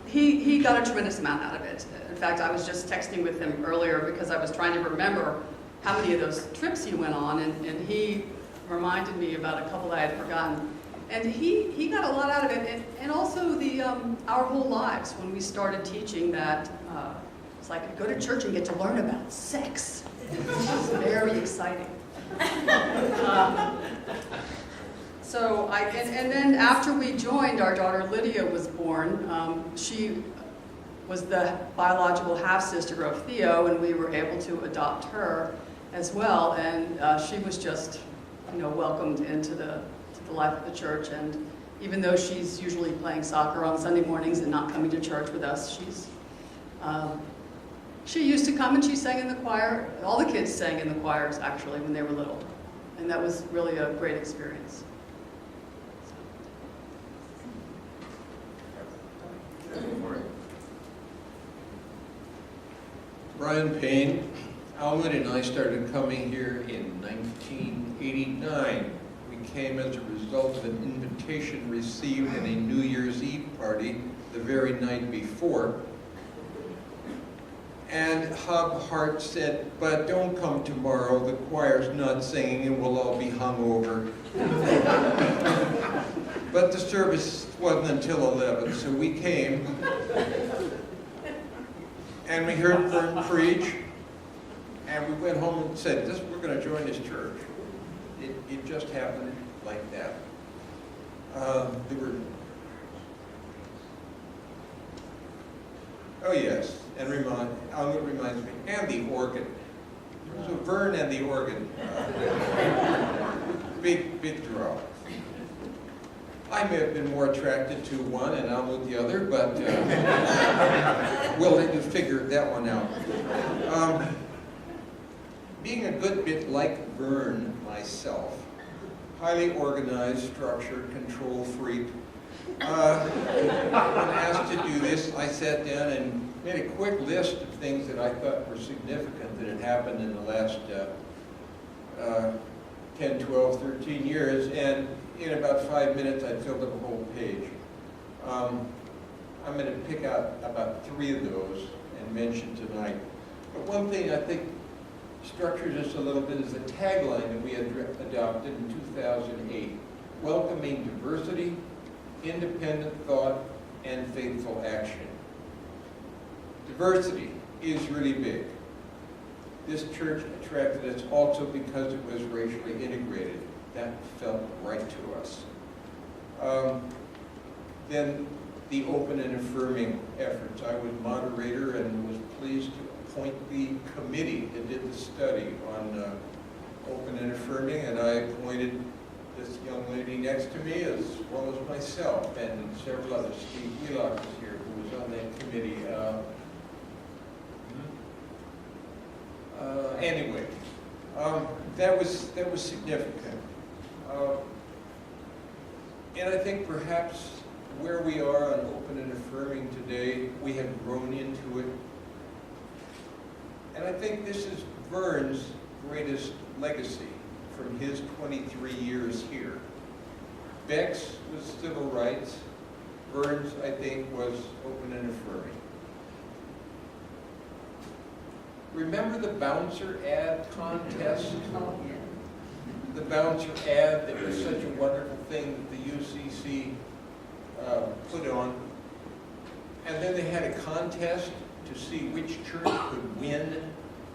He got a tremendous amount out of it. In fact, I was just texting with him earlier because I was trying to remember how many of those trips he went on, and he reminded me about a couple that I had forgotten. And he got a lot out of it, and also our whole lives when we started teaching that it's like go to church and get to learn about sex. It was very exciting. And then after we joined, our daughter Lydia was born. She was the biological half-sister of Theo, and we were able to adopt her as well, and she was just, welcomed into the life of the church. And even though she's usually playing soccer on Sunday mornings and not coming to church with us, she used to come and she sang in the choir. All the kids sang in the choirs actually when they were little, and that was really a great experience. Brian Payne, Alwood and I started coming here in 1989. We came as a result of an invitation received at a New Year's Eve party the very night before. And Hub Hart said, but don't come tomorrow, the choir's not singing and we'll all be hungover. But the service wasn't until 11, so we came. And we heard Vern preach, and we went home and said, we're going to join this church. It just happened like that. Oh yes, and Alwood reminds me, and the organ. So Vern and the organ, big draw. I may have been more attracted to one and Alwood the other, but we'll figure that one out. Being a good bit like Vern myself, highly organized, structured, control freak, when asked to do this, I sat down and made a quick list of things that I thought were significant that had happened in the last 10, 12, 13 years, and in about 5 minutes I filled up a whole page. I'm going to pick out about 3 of those and mention tonight. But one thing I think structure just a little bit is the tagline that we had adopted in 2008, welcoming diversity, independent thought, and faithful action. Diversity is really big. This church attracted us also because it was racially integrated. That felt right to us. Then the open and affirming efforts. I was moderator and was pleased to appoint the committee that did the study on open and affirming, and I appointed this young lady next to me as well as myself and several others. Steve Wheelock is here, who was on that committee. Anyway, that was significant. And I think perhaps where we are on open and affirming today, we have grown into it. And I think this is Vern's greatest legacy from his 23 years here. Beck's was civil rights. Vern's, I think, was open and affirming. Remember the bouncer ad contest? Oh, yeah. The bouncer ad that was such a wonderful thing that the UCC put on. And then they had a contest to see which church could win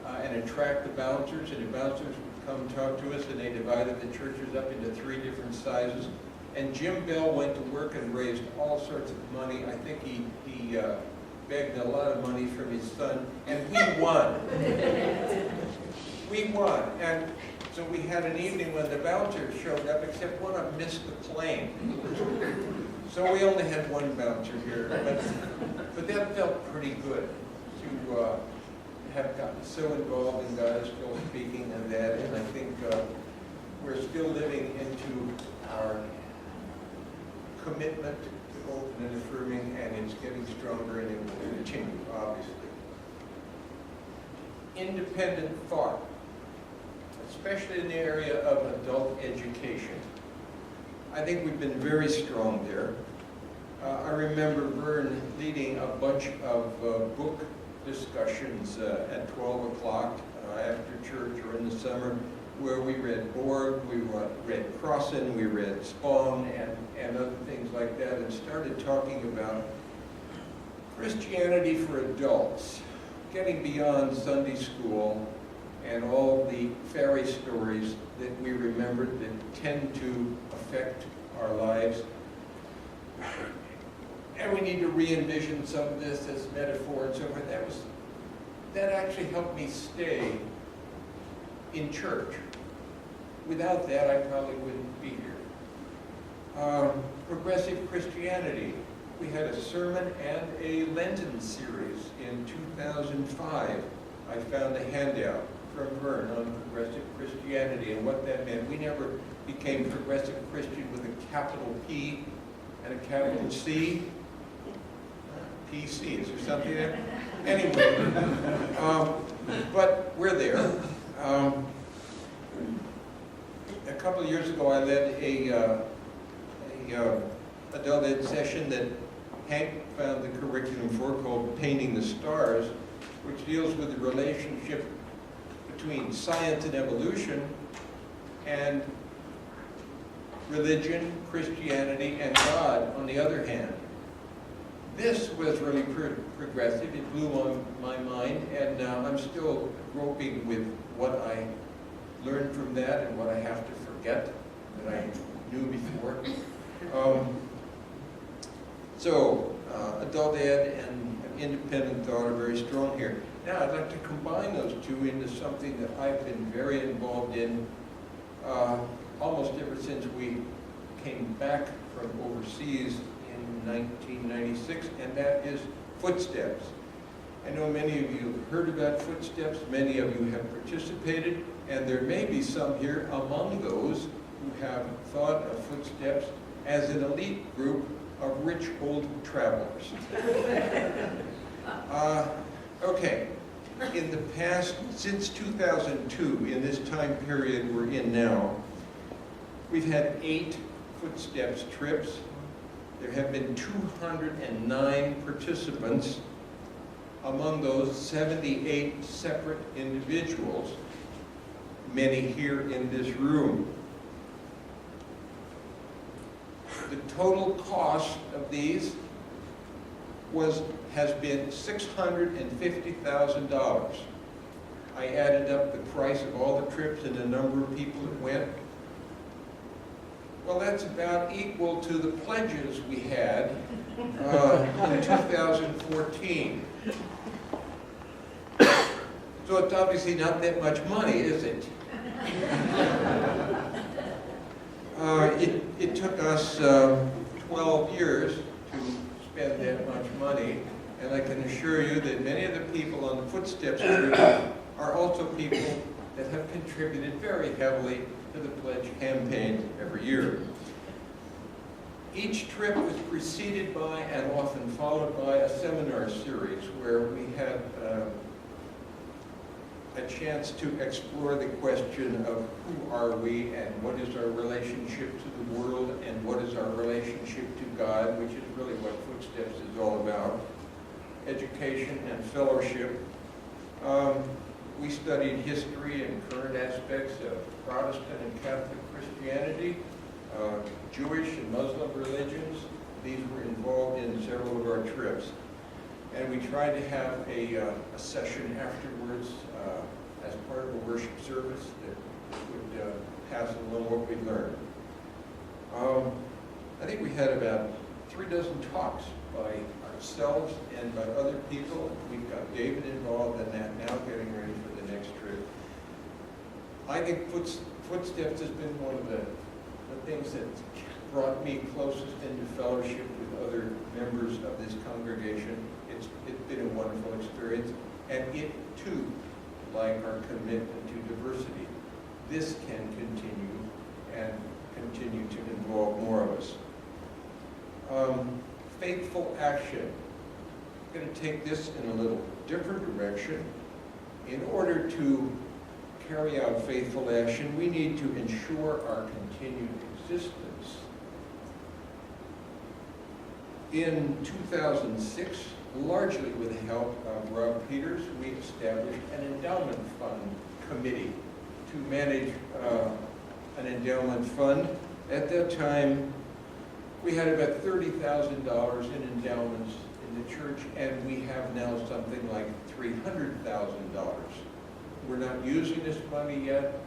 and attract the bouncers. And the bouncers would come talk to us, and they divided the churches up into 3 different sizes. And Jim Bell went to work and raised all sorts of money. I think he begged a lot of money from his son, and we won. We won. And so we had an evening when the bouncers showed up, except one of them missed the plane. So we only had one bouncer here. But that felt pretty good to have gotten so involved in God is still speaking and that. And I think we're still living into our commitment to open and affirming, and it's getting stronger and it will continue, obviously. Independent thought, especially in the area of adult education. I think we've been very strong there. I remember Vern leading a bunch of book discussions at 12 o'clock after church or in the summer, where we read Borg, we read Crossan, we read Spong, and other things like that, and started talking about Christianity for adults, getting beyond Sunday school and all the fairy stories that we remembered that tend to affect our lives. And we need to re-envision some of this as metaphor and so forth. That actually helped me stay in church. Without that, I probably wouldn't be here. Progressive Christianity. We had a sermon and a Lenten series in 2005. I found a handout from Vern on progressive Christianity and what that meant. We never became progressive Christian with a capital P and a capital C. PC, is there something there? Anyway, but we're there. A couple of years ago, I led a adult ed session that Hank found the curriculum for, called Painting the Stars, which deals with the relationship between science and evolution and religion, Christianity, and God on the other hand. This was really progressive. It blew my mind, and I'm still groping with what I learned from that and what I have to forget that I knew before. Adult ed and independent thought are very strong here. Now I'd like to combine those two into something that I've been very involved in almost ever since we came back from overseas in 1996, and that is Footsteps. I know many of you have heard about Footsteps, many of you have participated, and there may be some here among those who have thought of Footsteps as an elite group of rich old travelers. Okay, in the past, since 2002, in this time period we're in now, we've had 8 Footsteps trips. There have been 209 participants. among those 78 separate individuals, many here in this room. The total cost of these has been $650,000. I added up the price of all the trips and the number of people that went. Well, that's about equal to the pledges we had in 2014. So it's obviously not that much money, is it? It took us 12 years to spend that much money, and I can assure you that many of the people on the Footsteps group are also people that have contributed very heavily to the pledge campaign every year. Each trip was preceded by and often followed by a seminar series where we had a chance to explore the question of who are we and what is our relationship to the world and what is our relationship to God, which is really what Footsteps is all about. Education and fellowship. We studied history and current aspects of Protestant and Catholic Christianity, Jewish and Muslim religions. These were involved in several of our trips. And we tried to have a session afterwards as part of a worship service that would pass along what we learned. I think we had about 36 talks by ourselves and by other people. We've got David involved in that now, getting ready for the next trip. I think Footsteps has been one of the things that brought me closest into fellowship with other members of this congregation. It's been a wonderful experience, and it too, like our commitment to diversity, this can continue and continue to involve more of us. Faithful action. I'm going to take this in a little different direction. In order to carry out faithful action, we need to ensure our continued existence. In 2006, largely with the help of Rob Peters, we established an endowment fund committee to manage an endowment fund. At that time, we had about $30,000 in endowments in the church, and we have now something like $300,000. We're not using this money yet,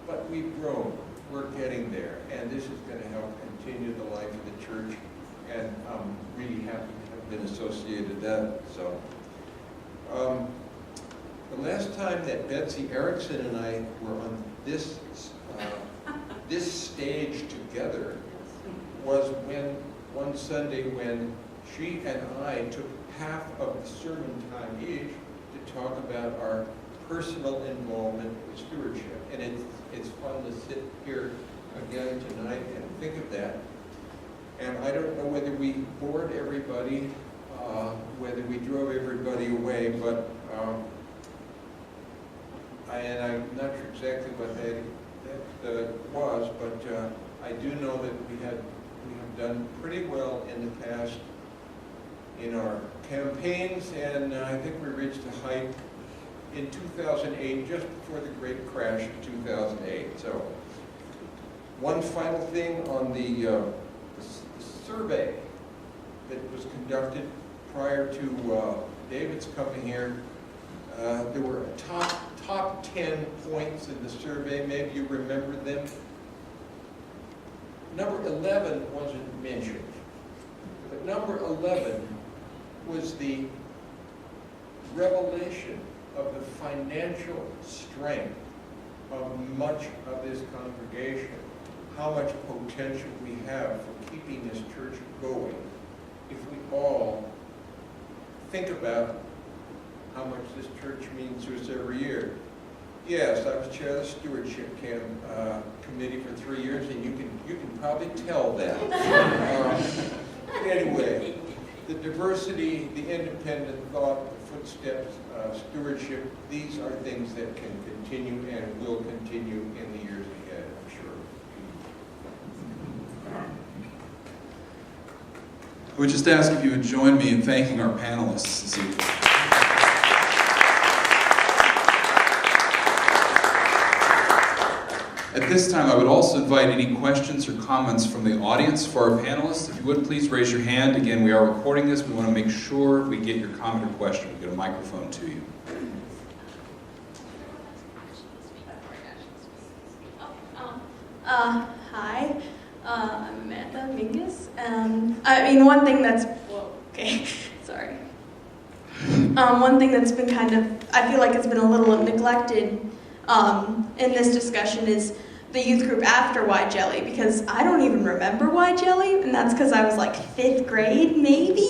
but we've grown. We're getting there, and this is going to help continue the life of the church, and I'm really happy to have been associated with that. So, the last time that Betsy Erickson and I were on this stage together was one Sunday when she and I took half of the sermon time each to talk about our personal involvement with stewardship. And it's fun to sit here again tonight and think of that. And I don't know whether we bored everybody, whether we drove everybody away, but and I'm not sure exactly what that was, but I do know that we have done pretty well in the past in our campaigns, and I think we reached a height in 2008, just before the great crash of 2008. So, one final thing on the survey that was conducted prior to David's coming here. There were top 10 points in the survey. Maybe you remember them. Number 11 wasn't mentioned, but number 11 was the revelation of the financial strength of much of this congregation, how much potential we have for keeping this church going if we all think about how much this church means to us every year. Yes, I was chair of the stewardship committee for 3 years, and you can probably tell that. Anyway, the diversity, the independent thought, the Footsteps, stewardship, these are things that can continue and will continue in the years ahead, I'm sure. I would just ask if you would join me in thanking our panelists this evening. At this time, I would also invite any questions or comments from the audience for our panelists. If you would, please raise your hand. Again, we are recording this. We want to make sure we get your comment or question. We'll get a microphone to you. Hi, I'm Amanda Mingus. One thing that's, sorry. One thing that's been I feel like it's been a little neglected in this discussion is the youth group after Why Jelly, because I don't even remember Why Jelly, and that's because I was like 5th grade, maybe?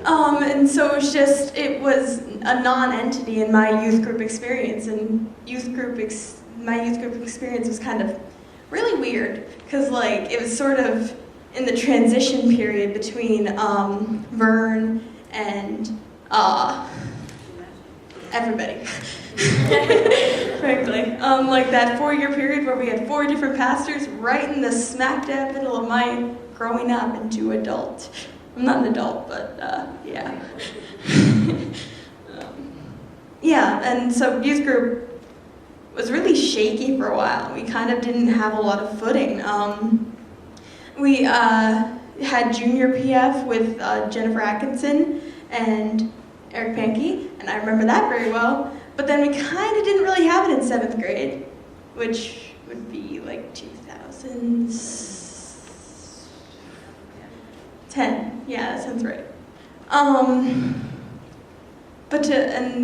And so it was a non-entity in my youth group experience, and my youth group experience was kind of really weird, because it was sort of in the transition period between Vern and everybody. Frankly, that 4-year period where we had 4 different pastors right in the smack dab middle of my growing up into adult. I'm not an adult, but yeah. Yeah, and so youth group was really shaky for a while. We kind of didn't have a lot of footing. We had junior PF with Jennifer Atkinson and Eric Pankey, and I remember that very well. But then we kind of didn't really have it in 7th grade, which would be 2010. Yeah, that sounds right. And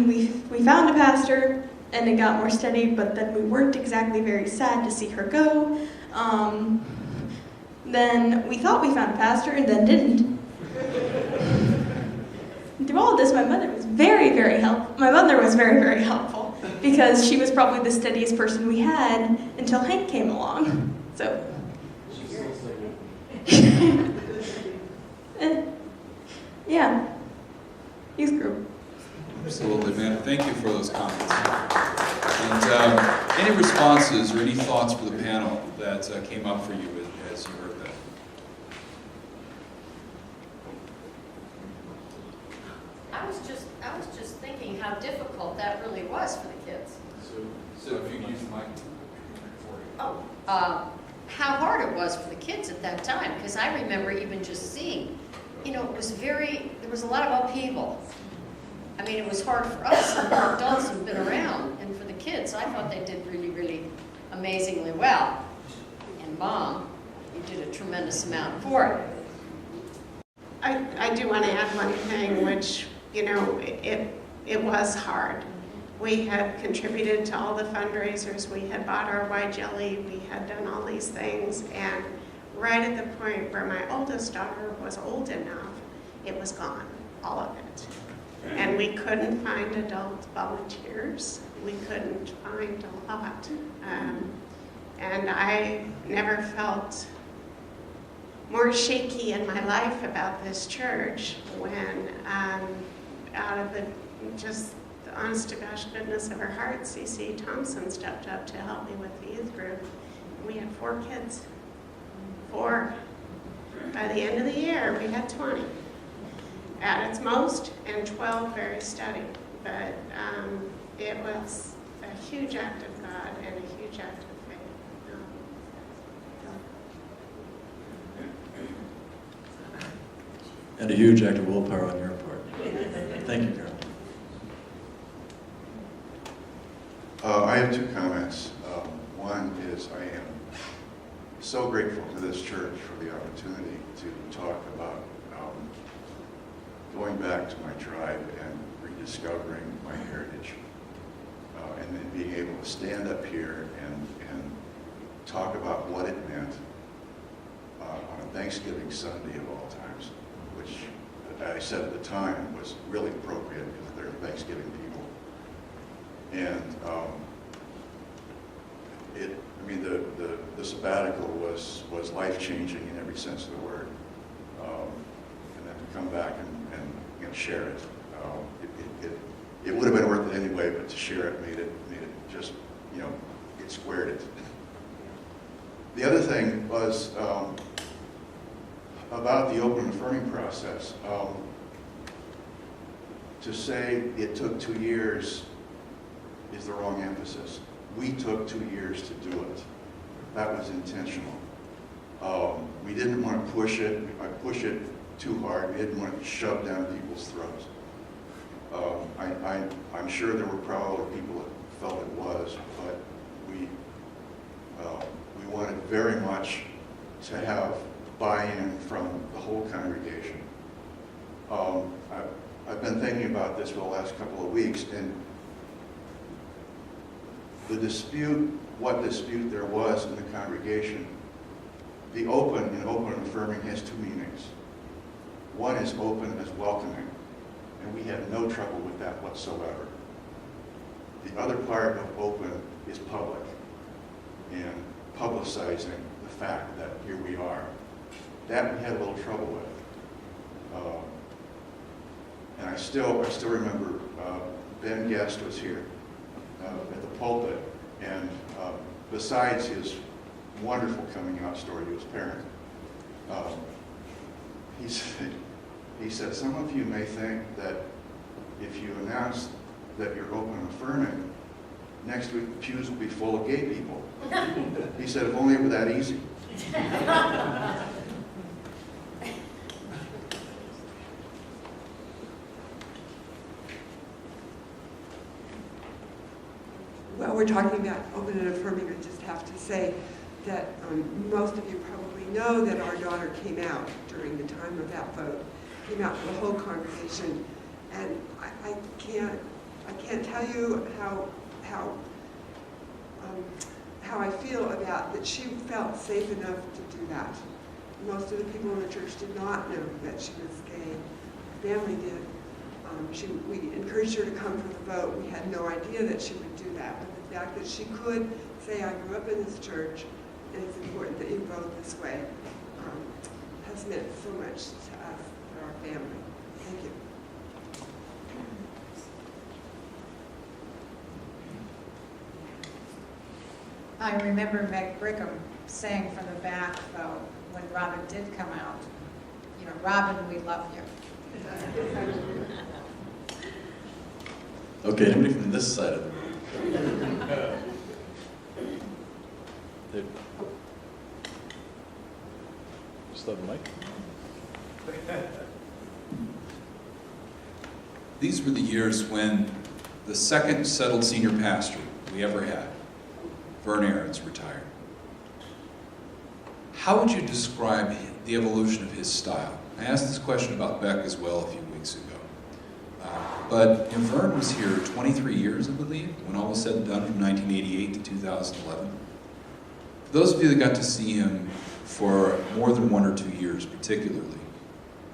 we found a pastor, and it got more steady, but then we weren't exactly very sad to see her go. Then we thought we found a pastor, and then didn't. Through all of this, my mother was very, very helpful. My mother was very, very helpful, because she was probably the steadiest person we had until Hank came along. So. Yeah. Youth group. Absolutely, man. Thank you for those comments. And any responses or any thoughts for the panel that came up for you as you heard that? I was just thinking how difficult that really was for the kids. So if you use the mic. How hard it was for the kids at that time, because I remember even just seeing, there was a lot of upheaval. I mean, it was hard for us and our adults who've been around, and for the kids, I thought they did really, really amazingly well. And Mom, you did a tremendous amount for it. I do want to add one thing, which, it was hard. We had contributed to all the fundraisers, we had bought our Why Jelly, we had done all these things, and right at the point where my oldest daughter was old enough, it was gone, all of it. And we couldn't find adult volunteers. We couldn't find a lot. And I never felt more shaky in my life about this church when, out of the honest to gosh goodness of her heart, C.C. Thompson stepped up to help me with the youth group. We had 4 kids. 4. By the end of the year, we had 20. At its most, and 12 very steady. But it was a huge act of God and a huge act of faith. And a huge act of willpower on your part. Thank you, Carol. I have 2 comments. One is I am so grateful to this church for the opportunity to talk about going back to my tribe and rediscovering my heritage, and then being able to stand up here and talk about what it meant on a Thanksgiving Sunday of all times, which I said at the time was really appropriate because they're Thanksgiving people. And the sabbatical was life-changing in every sense of the word. And then to come back and share it. It would have been worth it anyway, but to share it made it just, it squared it. The other thing was about the open affirming process. To say it took 2 years is the wrong emphasis. We took 2 years to do it. that was intentional. We didn't want to push it too hard. We didn't want to shove down people's throats. I'm sure there were probably people that felt it was, but we wanted very much to have buy-in from the whole congregation. I've been thinking about this for the last couple of weeks, and the dispute, what dispute there was in the congregation, the open and open affirming has two meanings. One is open as welcoming, and we had no trouble with that whatsoever. The other part of open is public, and publicizing the fact that here we are. That we had a little trouble with. And I still remember Ben Guest was here at the pulpit, and besides his wonderful coming out story to his parents, he said, some of you may think that if you announce that you're open and affirming, next week the pews will be full of gay people. He said, if only it were that easy. Well, we're talking about open and affirming. I just have to say that most of you probably know that our daughter came out during the time of that vote, came out to the whole congregation, and I can't tell you how I feel about that. She felt safe enough to do that. Most of the people in the church did not know that she was gay. Her family did. We encouraged her to come for the vote. We had no idea that she would do that, but the fact that she could say, I grew up in this church, and it's important that you vote this way, has meant so much to us and our family. Thank you. I remember Meg Brigham saying from the back, though, when Robin did come out, you know, Robin, we love you. Okay, anybody from this side of the room? Dave. Just have the mic. These were the years when the second settled senior pastor we ever had, Vern Ahrens, retired. How would you describe the evolution of his style? I asked this question about Beck as well a few weeks ago. But Vern was here 23 years, I believe, when all was said and done, from 1988 to 2011. For those of you that got to see him for more than 1 or 2 years particularly,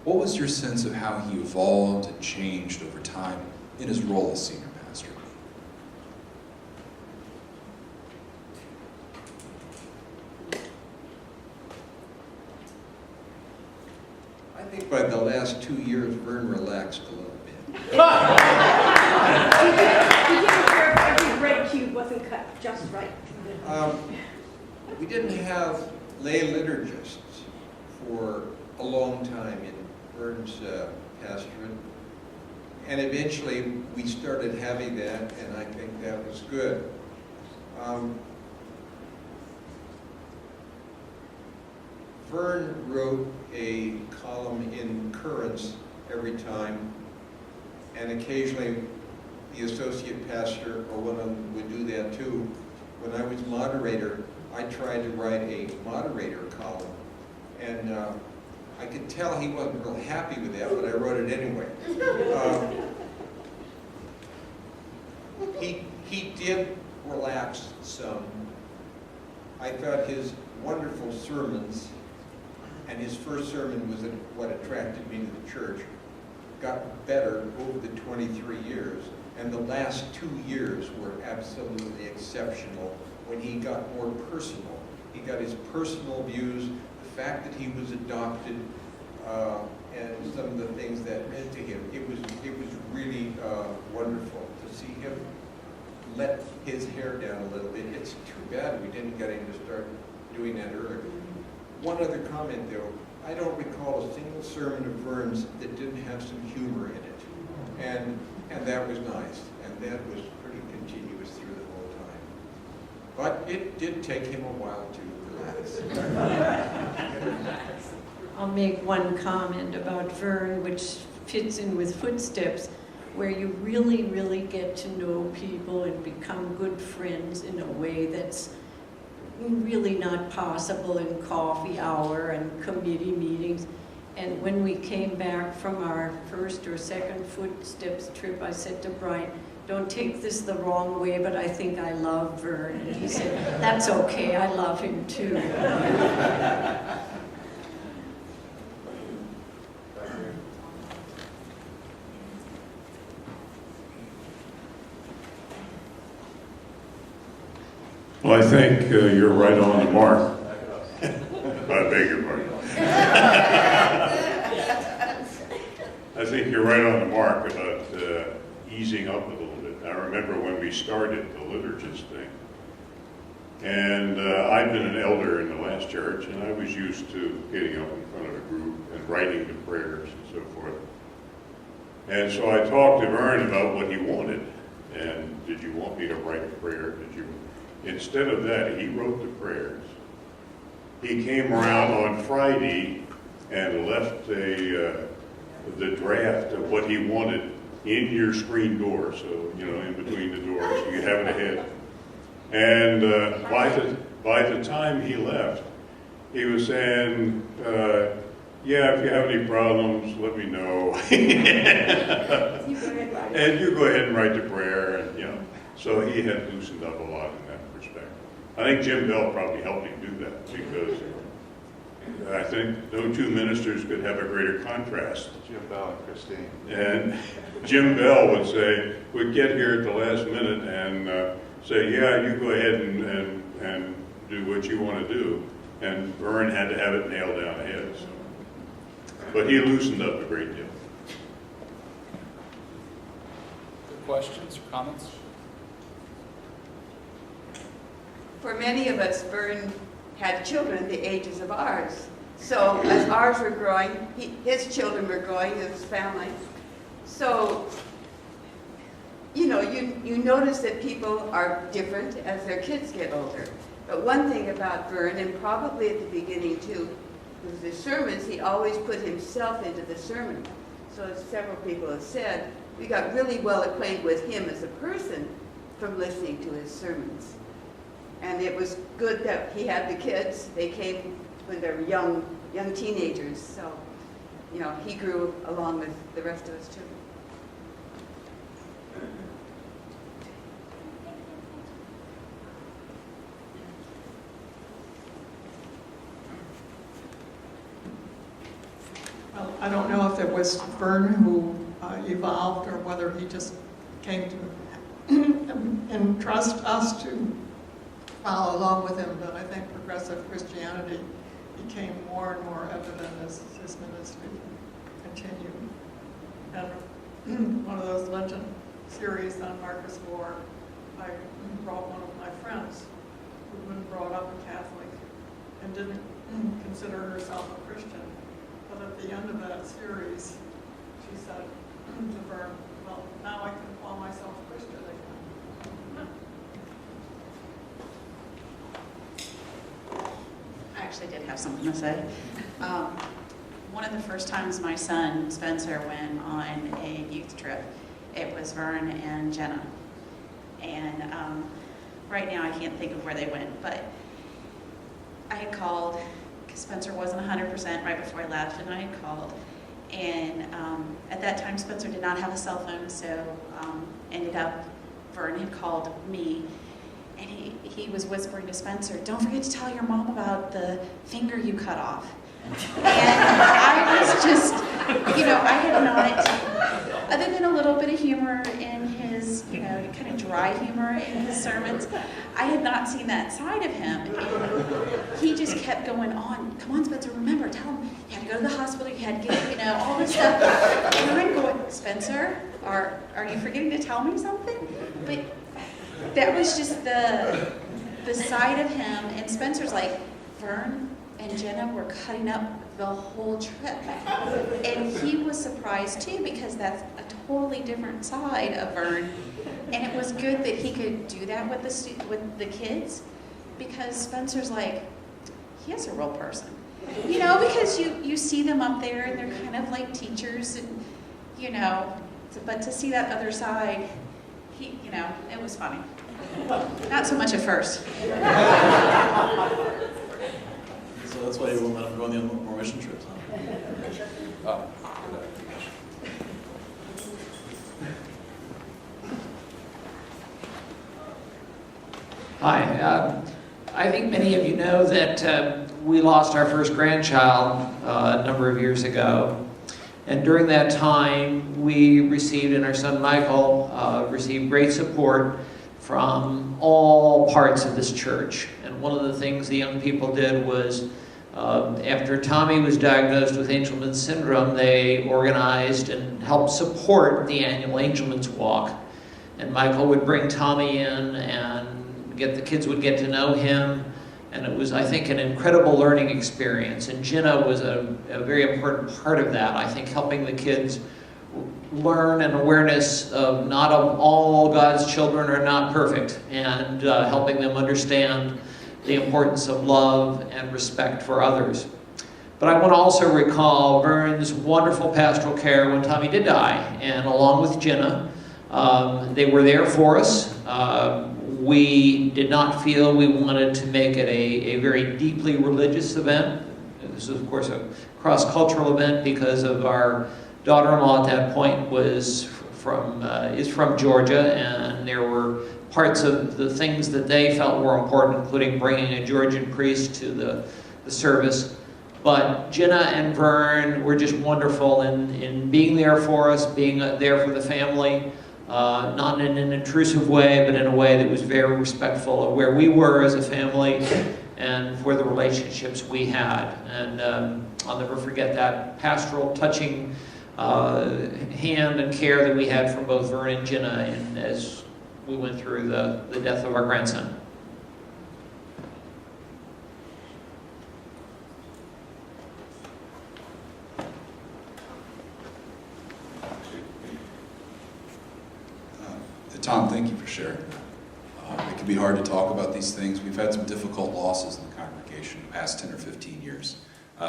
what was your sense of how he evolved and changed over time in his role as senior pastor? I think by the last 2 years, Vern relaxed a little bit. He didn't care if every break cube wasn't cut just right. We didn't have lay liturgists for a long time in Vern's pastorate, and eventually we started having that, and I think that was good. Vern wrote a column in Currents every time, and occasionally the associate pastor or one of them would do that too. When I was moderator, I tried to write a moderator column, and I could tell he wasn't real happy with that, but I wrote it anyway. He did relax some. I thought his wonderful sermons, and his first sermon was what attracted me to the church, got better over the 23 years. And the last 2 years were absolutely exceptional when he got more personal. He got his personal views, the fact that he was adopted, and some of the things that meant to him. It was really wonderful to see him let his hair down a little bit. It's too bad we didn't get him to start doing that earlier. One other comment though, I don't recall a single sermon of Vern's that didn't have some humor in it. And that was nice, and that was pretty continuous through the whole time. But it did take him a while to relax. I'll make one comment about Vern, which fits in with Footsteps, where you really, really get to know people and become good friends in a way that's really not possible in coffee hour and committee meetings. And when we came back from our first or second Footsteps trip, I said to Brian, don't take this the wrong way, but I think I love Vern. And he said, that's okay, I love him too. Well, I think you're right on the mark. I beg your pardon. I think you're right on the mark about easing up a little bit. I remember when we started the liturgist thing, and I've been an elder in the last church, and I was used to getting up in front of a group and writing the prayers and so forth. And so I talked to Vern about what he wanted, and did you want me to write a prayer? Instead of that, he wrote the prayers. He came around on Friday and left the draft of what he wanted in your screen door, so, in between the doors, so you have it ahead. And by the time he left, he was saying, yeah, if you have any problems, let me know. And you go ahead and write the prayer, and, so he had loosened up a lot in that respect. I think Jim Bell probably helped him do that, because I think no two ministers could have a greater contrast. Jim Bell and Christine. And Jim Bell would get here at the last minute and say, yeah, you go ahead and do what you want to do. And Vern had to have it nailed down ahead. So. But he loosened up a great deal. Good questions or comments? For many of us, Vern had children the ages of ours. So as ours were growing, his children were growing, his family. So, you notice that people are different as their kids get older. But one thing about Vern, and probably at the beginning too, was the sermons, he always put himself into the sermon. So as several people have said, we got really well acquainted with him as a person from listening to his sermons. And it was good that he had the kids. They came when they were young teenagers. So, he grew along with the rest of us too. Well, I don't know if it was Vern who evolved or whether he just came to entrust us to follow along with him, but I think progressive Christianity became more and more evident as his ministry continued. And one of those Lenten series on Marcus Moore, I brought one of my friends who'd been brought up a Catholic and didn't consider herself a Christian. But at the end of that series, she said to Vern, well, now I can call myself Christian again. I actually did have something to say. One of the first times my son, Spencer, went on a youth trip, it was Vern and Jenna. And right now I can't think of where they went, but I had called, because Spencer wasn't 100% right before I left, and I had called. And at that time, Spencer did not have a cell phone, so ended up, Vern had called me. And he was whispering to Spencer, don't forget to tell your mom about the finger you cut off. And I was just, I had not, other than a little bit of humor in his, kind of dry humor in his sermons, I had not seen that side of him. And he just kept going on, come on, Spencer, remember, tell him you had to go to the hospital, you had to get, all this stuff. And I'm going, Spencer, are you forgetting to tell me something? But that was just the side of him, and Spencer's like, Vern and Jenna were cutting up the whole trip. And he was surprised too, because that's a totally different side of Vern. And it was good that he could do that with the kids, because Spencer's like, he is a real person. You know, because you see them up there and they're kind of like teachers and, you know, but to see that other side, you know, it was funny. Not so much at first. So that's why you won't let them go on the more mission trips, huh? Hi. I think many of you know that we lost our first grandchild a number of years ago. And during that time, we received, and our son Michael received great support from all parts of this church. And one of the things the young people did was, after Tommy was diagnosed with Angelman's syndrome, they organized and helped support the annual Angelman's Walk. And Michael would bring Tommy in, and the kids would get to know him. And it was, I think, an incredible learning experience. And Jenna was a very important part of that, I think, helping the kids learn an awareness of not all God's children are not perfect, and helping them understand the importance of love and respect for others. But I want to also recall Vern's wonderful pastoral care when Tommy did die, and along with Jenna, they were there for us. We did not feel we wanted to make it a very deeply religious event. This was, of course, a cross-cultural event because of our daughter-in-law at that point is from Georgia, and there were parts of the things that they felt were important, including bringing a Georgian priest to the service. But Jenna and Vern were just wonderful in being there for us, being there for the family. Not in an intrusive way, but in a way that was very respectful of where we were as a family and for the relationships we had. And I'll never forget that pastoral, touching hand and care that we had from both Vern and Jenna as we went through the death of our grandson. Tom, thank you for sharing that. It can be hard to talk about these things. We've had some difficult losses in the congregation the past 10 or 15 years.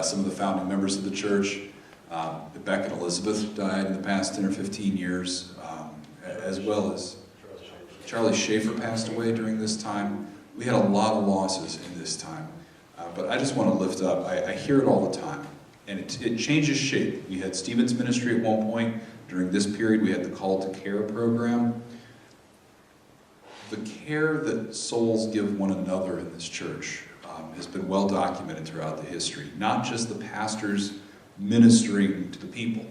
Some of the founding members of the church, Rebecca and Elizabeth, died in the past 10 or 15 years, as well as Charlie Schaefer passed away during this time. We had a lot of losses in this time. But I just want to lift up, I hear it all the time, and it changes shape. We had Stephen's ministry at one point. During this period, we had the Call to Care program. The care that souls give one another in this church has been well documented throughout the history. Not just the pastors ministering to the people,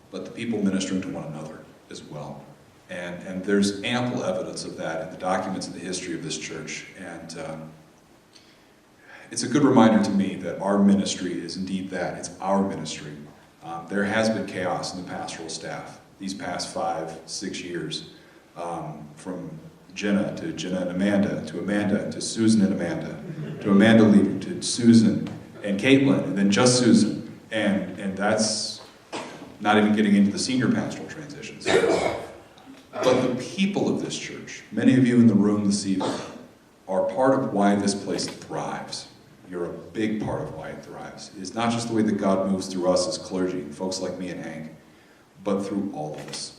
but the people ministering to one another as well. And there's ample evidence of that in the documents of the history of this church. And it's a good reminder to me that our ministry is indeed that. It's our ministry. There has been chaos in the pastoral staff these past 5-6 years, from Jenna and Amanda, to Amanda, to Susan and Amanda, to Amanda leaving, to Susan and Caitlin, and then just Susan. And that's not even getting into the senior pastoral transitions. But the people of this church, many of you in the room this evening, are part of why this place thrives. You're a big part of why it thrives. It's not just the way that God moves through us as clergy, folks like me and Hank, but through all of us.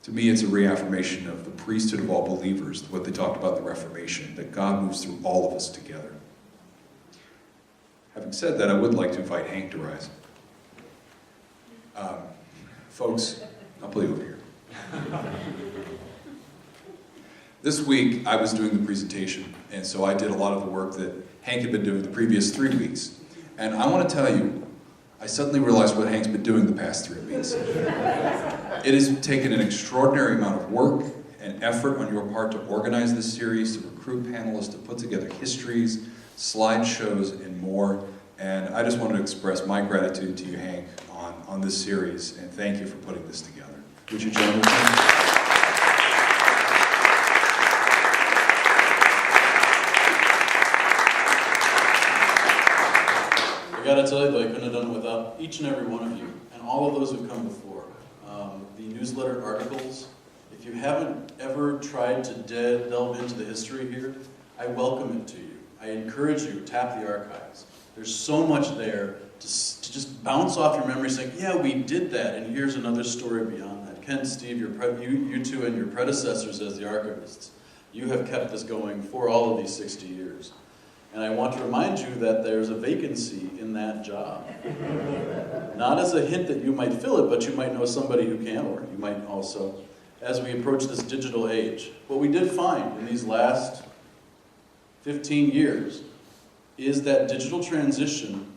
To me, it's a reaffirmation of the priesthood of all believers, what they talked about in the Reformation, that God moves through all of us together. Having said that, I would like to invite Hank to rise. Folks, I'll play over here. This week, I was doing the presentation, and so I did a lot of the work that Hank had been doing the previous 3 weeks. And I want to tell you, I suddenly realized what Hank's been doing the past 3 weeks. It has taken an extraordinary amount of work and effort on your part to organize this series, to recruit panelists, to put together histories, slideshows, and more. And I just wanted to express my gratitude to you, Hank, on this series, and thank you for putting this together. Would you join with me? I gotta tell you, though, I couldn't have done it without each and every one of you, and all of those who've come before. The newsletter articles. If you haven't ever tried to delve into the history here, I welcome it to you. I encourage you to tap the archives. There's so much there to just bounce off your memory saying, yeah, we did that, and here's another story beyond that. Ken, Steve, you two and your predecessors as the archivists, you have kept this going for all of these 60 years. And I want to remind you that there's a vacancy in that job. Not as a hint that you might fill it, but you might know somebody who can, or you might also, as we approach this digital age. What we did find in these last 15 years is that digital transition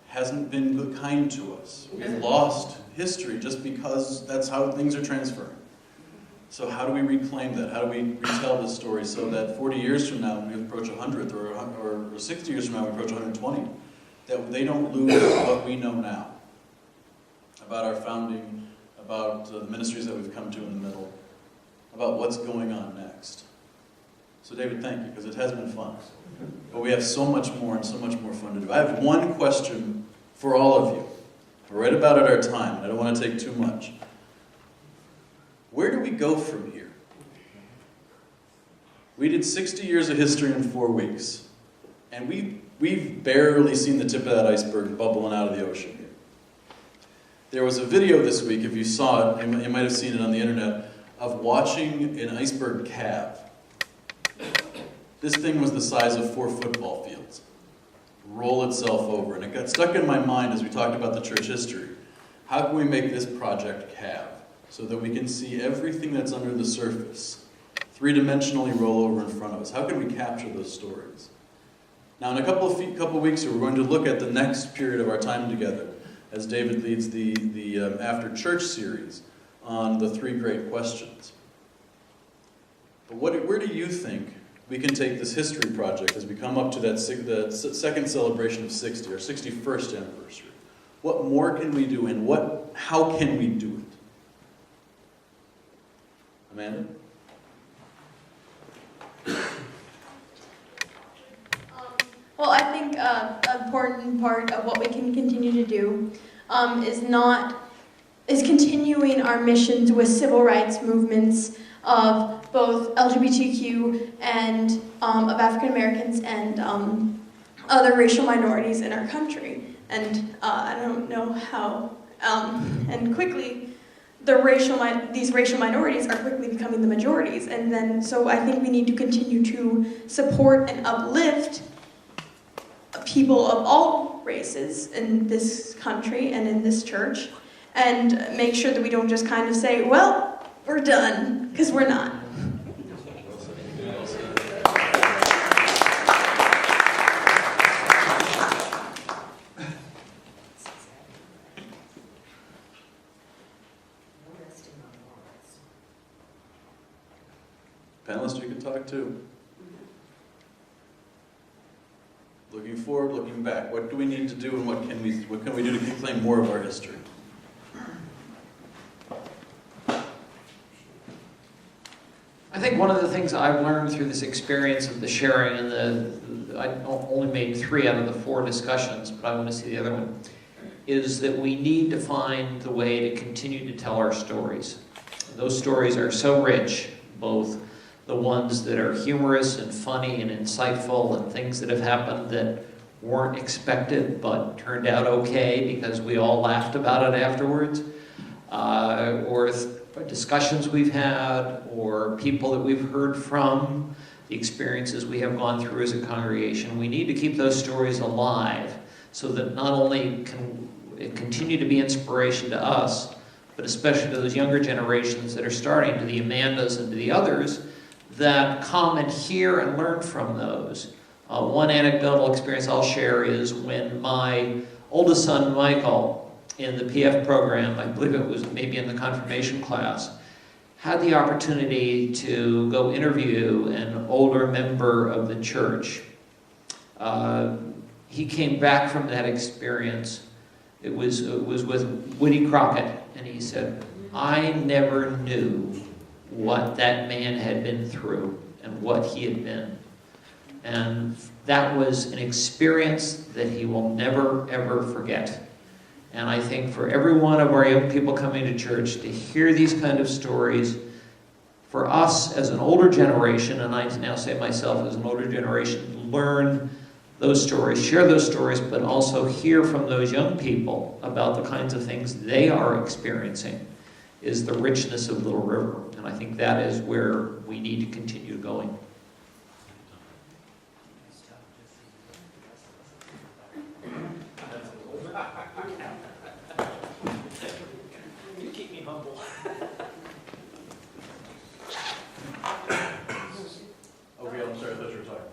hasn't been kind to us. We've lost history just because that's how things are transferring. So how do we reclaim that? How do we retell this story so that 40 years from now, when we approach 100th, or 60 years from now, we approach 120, that they don't lose what we know now about our founding, about the ministries that we've come to in the middle, about what's going on next. So David, thank you, because it has been fun. But we have so much more and so much more fun to do. I have one question for all of you. We're right about at our time, and I don't want to take too much. Where do we go from here? We did 60 years of history in 4 weeks, and we've barely seen the tip of that iceberg bubbling out of the ocean here. There was a video this week, if you saw it, you might have seen it on the internet, of watching an iceberg calve. This thing was the size of 4 football fields. Roll itself over, and it got stuck in my mind as we talked about the church history. How can we make this project calve? So that we can see everything that's under the surface, 3-dimensionally roll over in front of us. How can we capture those stories? Now, in a couple of weeks here, we're going to look at the next period of our time together as David leads the After Church series on the 3 great questions. But where do you think we can take this history project as we come up to the second celebration of 60, our 61st anniversary? What more can we do, and how can we do it? Amanda? Well, I think an important part of what we can continue to do is continuing our missions with civil rights movements of both LGBTQ and of African Americans and other racial minorities in our country. And I don't know how, and quickly, these racial minorities are quickly becoming the majorities, and then so I think we need to continue to support and uplift people of all races in this country and in this church, and make sure that we don't just kind of say, well, we're done, because we're not. Panelists you can talk to. Looking forward, looking back. What do we need to do, and what can we do to claim more of our history? I think one of the things I've learned through this experience of the sharing, and I only made 3 out of the 4 discussions, but I want to see the other one, is that we need to find the way to continue to tell our stories. Those stories are so rich, both the ones that are humorous and funny and insightful and things that have happened that weren't expected but turned out okay because we all laughed about it afterwards, or discussions we've had, or people that we've heard from, the experiences we have gone through as a congregation. We need to keep those stories alive so that not only can it continue to be inspiration to us, but especially to those younger generations that are starting, to the Amandas and to the others, that come and hear and learn from those. One anecdotal experience I'll share is when my oldest son, Michael, in the PF program, I believe it was maybe in the confirmation class, had the opportunity to go interview an older member of the church. He came back from that experience. It was with Woody Crockett, and he said, I never knew what that man had been through and what he had been. And that was an experience that he will never, ever forget. And I think for every one of our young people coming to church to hear these kind of stories, for us as an older generation, and I now say myself as an older generation, learn those stories, share those stories, but also hear from those young people about the kinds of things they are experiencing is the richness of Little River. And I think that is where we need to continue going. You keep me humble. Okay, I'm sorry, I thought you were talking.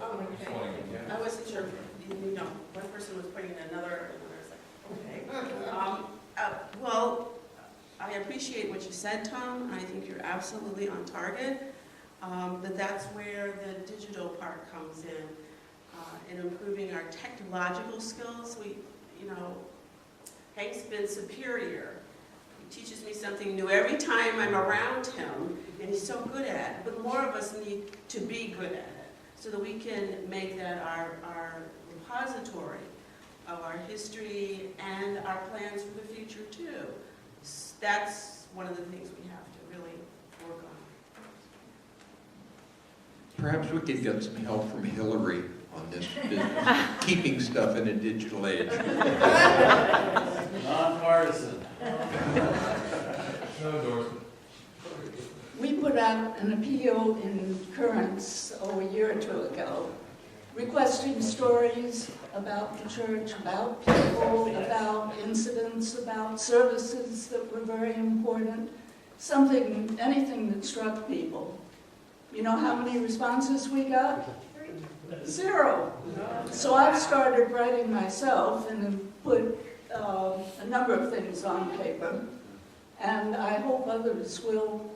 Okay. I wasn't sure, you know, one person was pointing at another, and I was like, okay. Well, I appreciate what you said, Tom. I think you're absolutely on target. That's where the digital part comes in improving our technological skills. Hank's been superior. He teaches me something new every time I'm around him, and he's so good at it. But more of us need to be good at it so that we can make that our repository of our history and our plans for the future too. That's one of the things we have to really work on. Perhaps we could get some help from Hillary on this business, keeping stuff in a digital age. Nonpartisan. No endorsement. We put out an appeal in Currents a year or two ago, requesting stories about the church, about people, about incidents, about services that were very important, anything that struck people. You know how many responses we got? 0. So I've started writing myself and put a number of things on paper, and I hope others will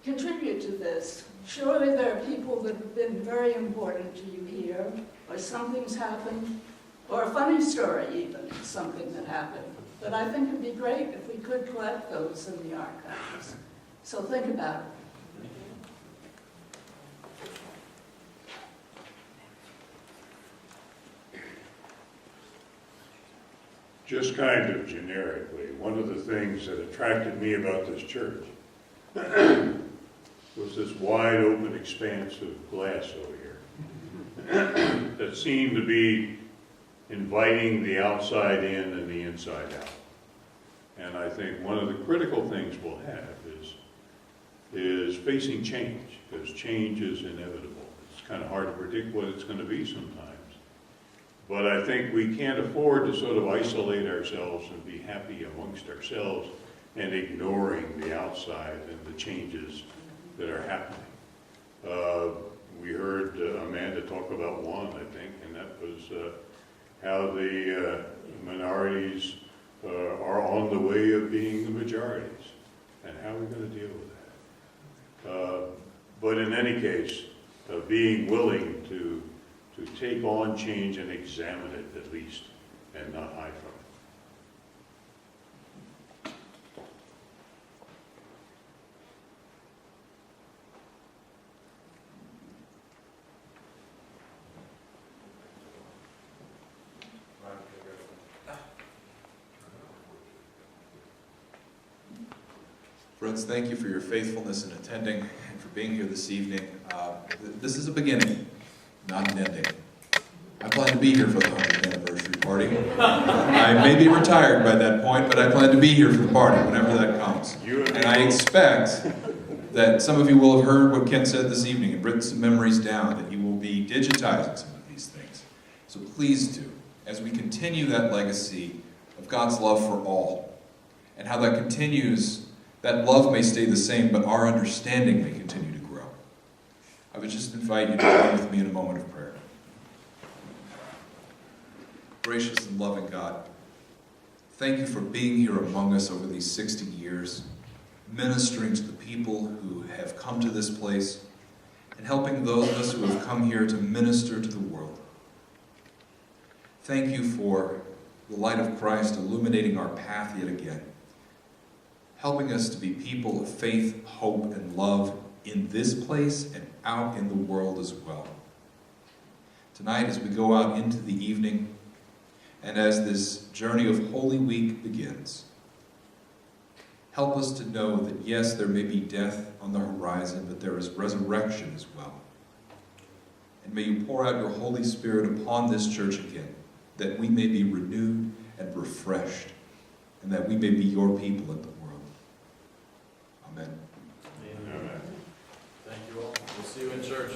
contribute to this. Surely there are people that have been very important to you here, or something's happened, or a funny story even, something that happened. But I think it'd be great if we could collect those in the archives. So think about it. Just kind of generically, one of the things that attracted me about this church was this wide open expanse of glass over here that seemed to be inviting the outside in and the inside out. And I think one of the critical things we'll have is facing change, because change is inevitable. It's kind of hard to predict what it's going to be sometimes. But I think we can't afford to sort of isolate ourselves and be happy amongst ourselves and ignoring the outside and the changes that are happening. We heard Amanda talk about one, I think, and that was how the minorities are on the way of being the majorities, and how we're going to deal with that. But in any case, being willing to take on change and examine it at least, and not hide from it. Friends, thank you for your faithfulness in attending and for being here this evening. This is a beginning, not an ending. I plan to be here for the 100th anniversary party. I may be retired by that point, but I plan to be here for the party whenever that comes. And I expect that some of you will have heard what Ken said this evening and written some memories down, that you will be digitizing some of these things. So please do, as we continue that legacy of God's love for all, and how that continues, that love may stay the same, but our understanding may continue to grow. I would just invite you to join with me in a moment of prayer. Gracious and loving God, thank you for being here among us over these 60 years, ministering to the people who have come to this place, and helping those of us who have come here to minister to the world. Thank you for the light of Christ illuminating our path yet again, helping us to be people of faith, hope, and love in this place and out in the world as well. Tonight, as we go out into the evening, And as this journey of Holy Week begins, help us to know that yes, there may be death on the horizon, but there is resurrection as well. And may you pour out your Holy Spirit upon this church again, that we may be renewed and refreshed, and that we may be your people in the world. Amen. Amen. Thank you all. We'll see you in church.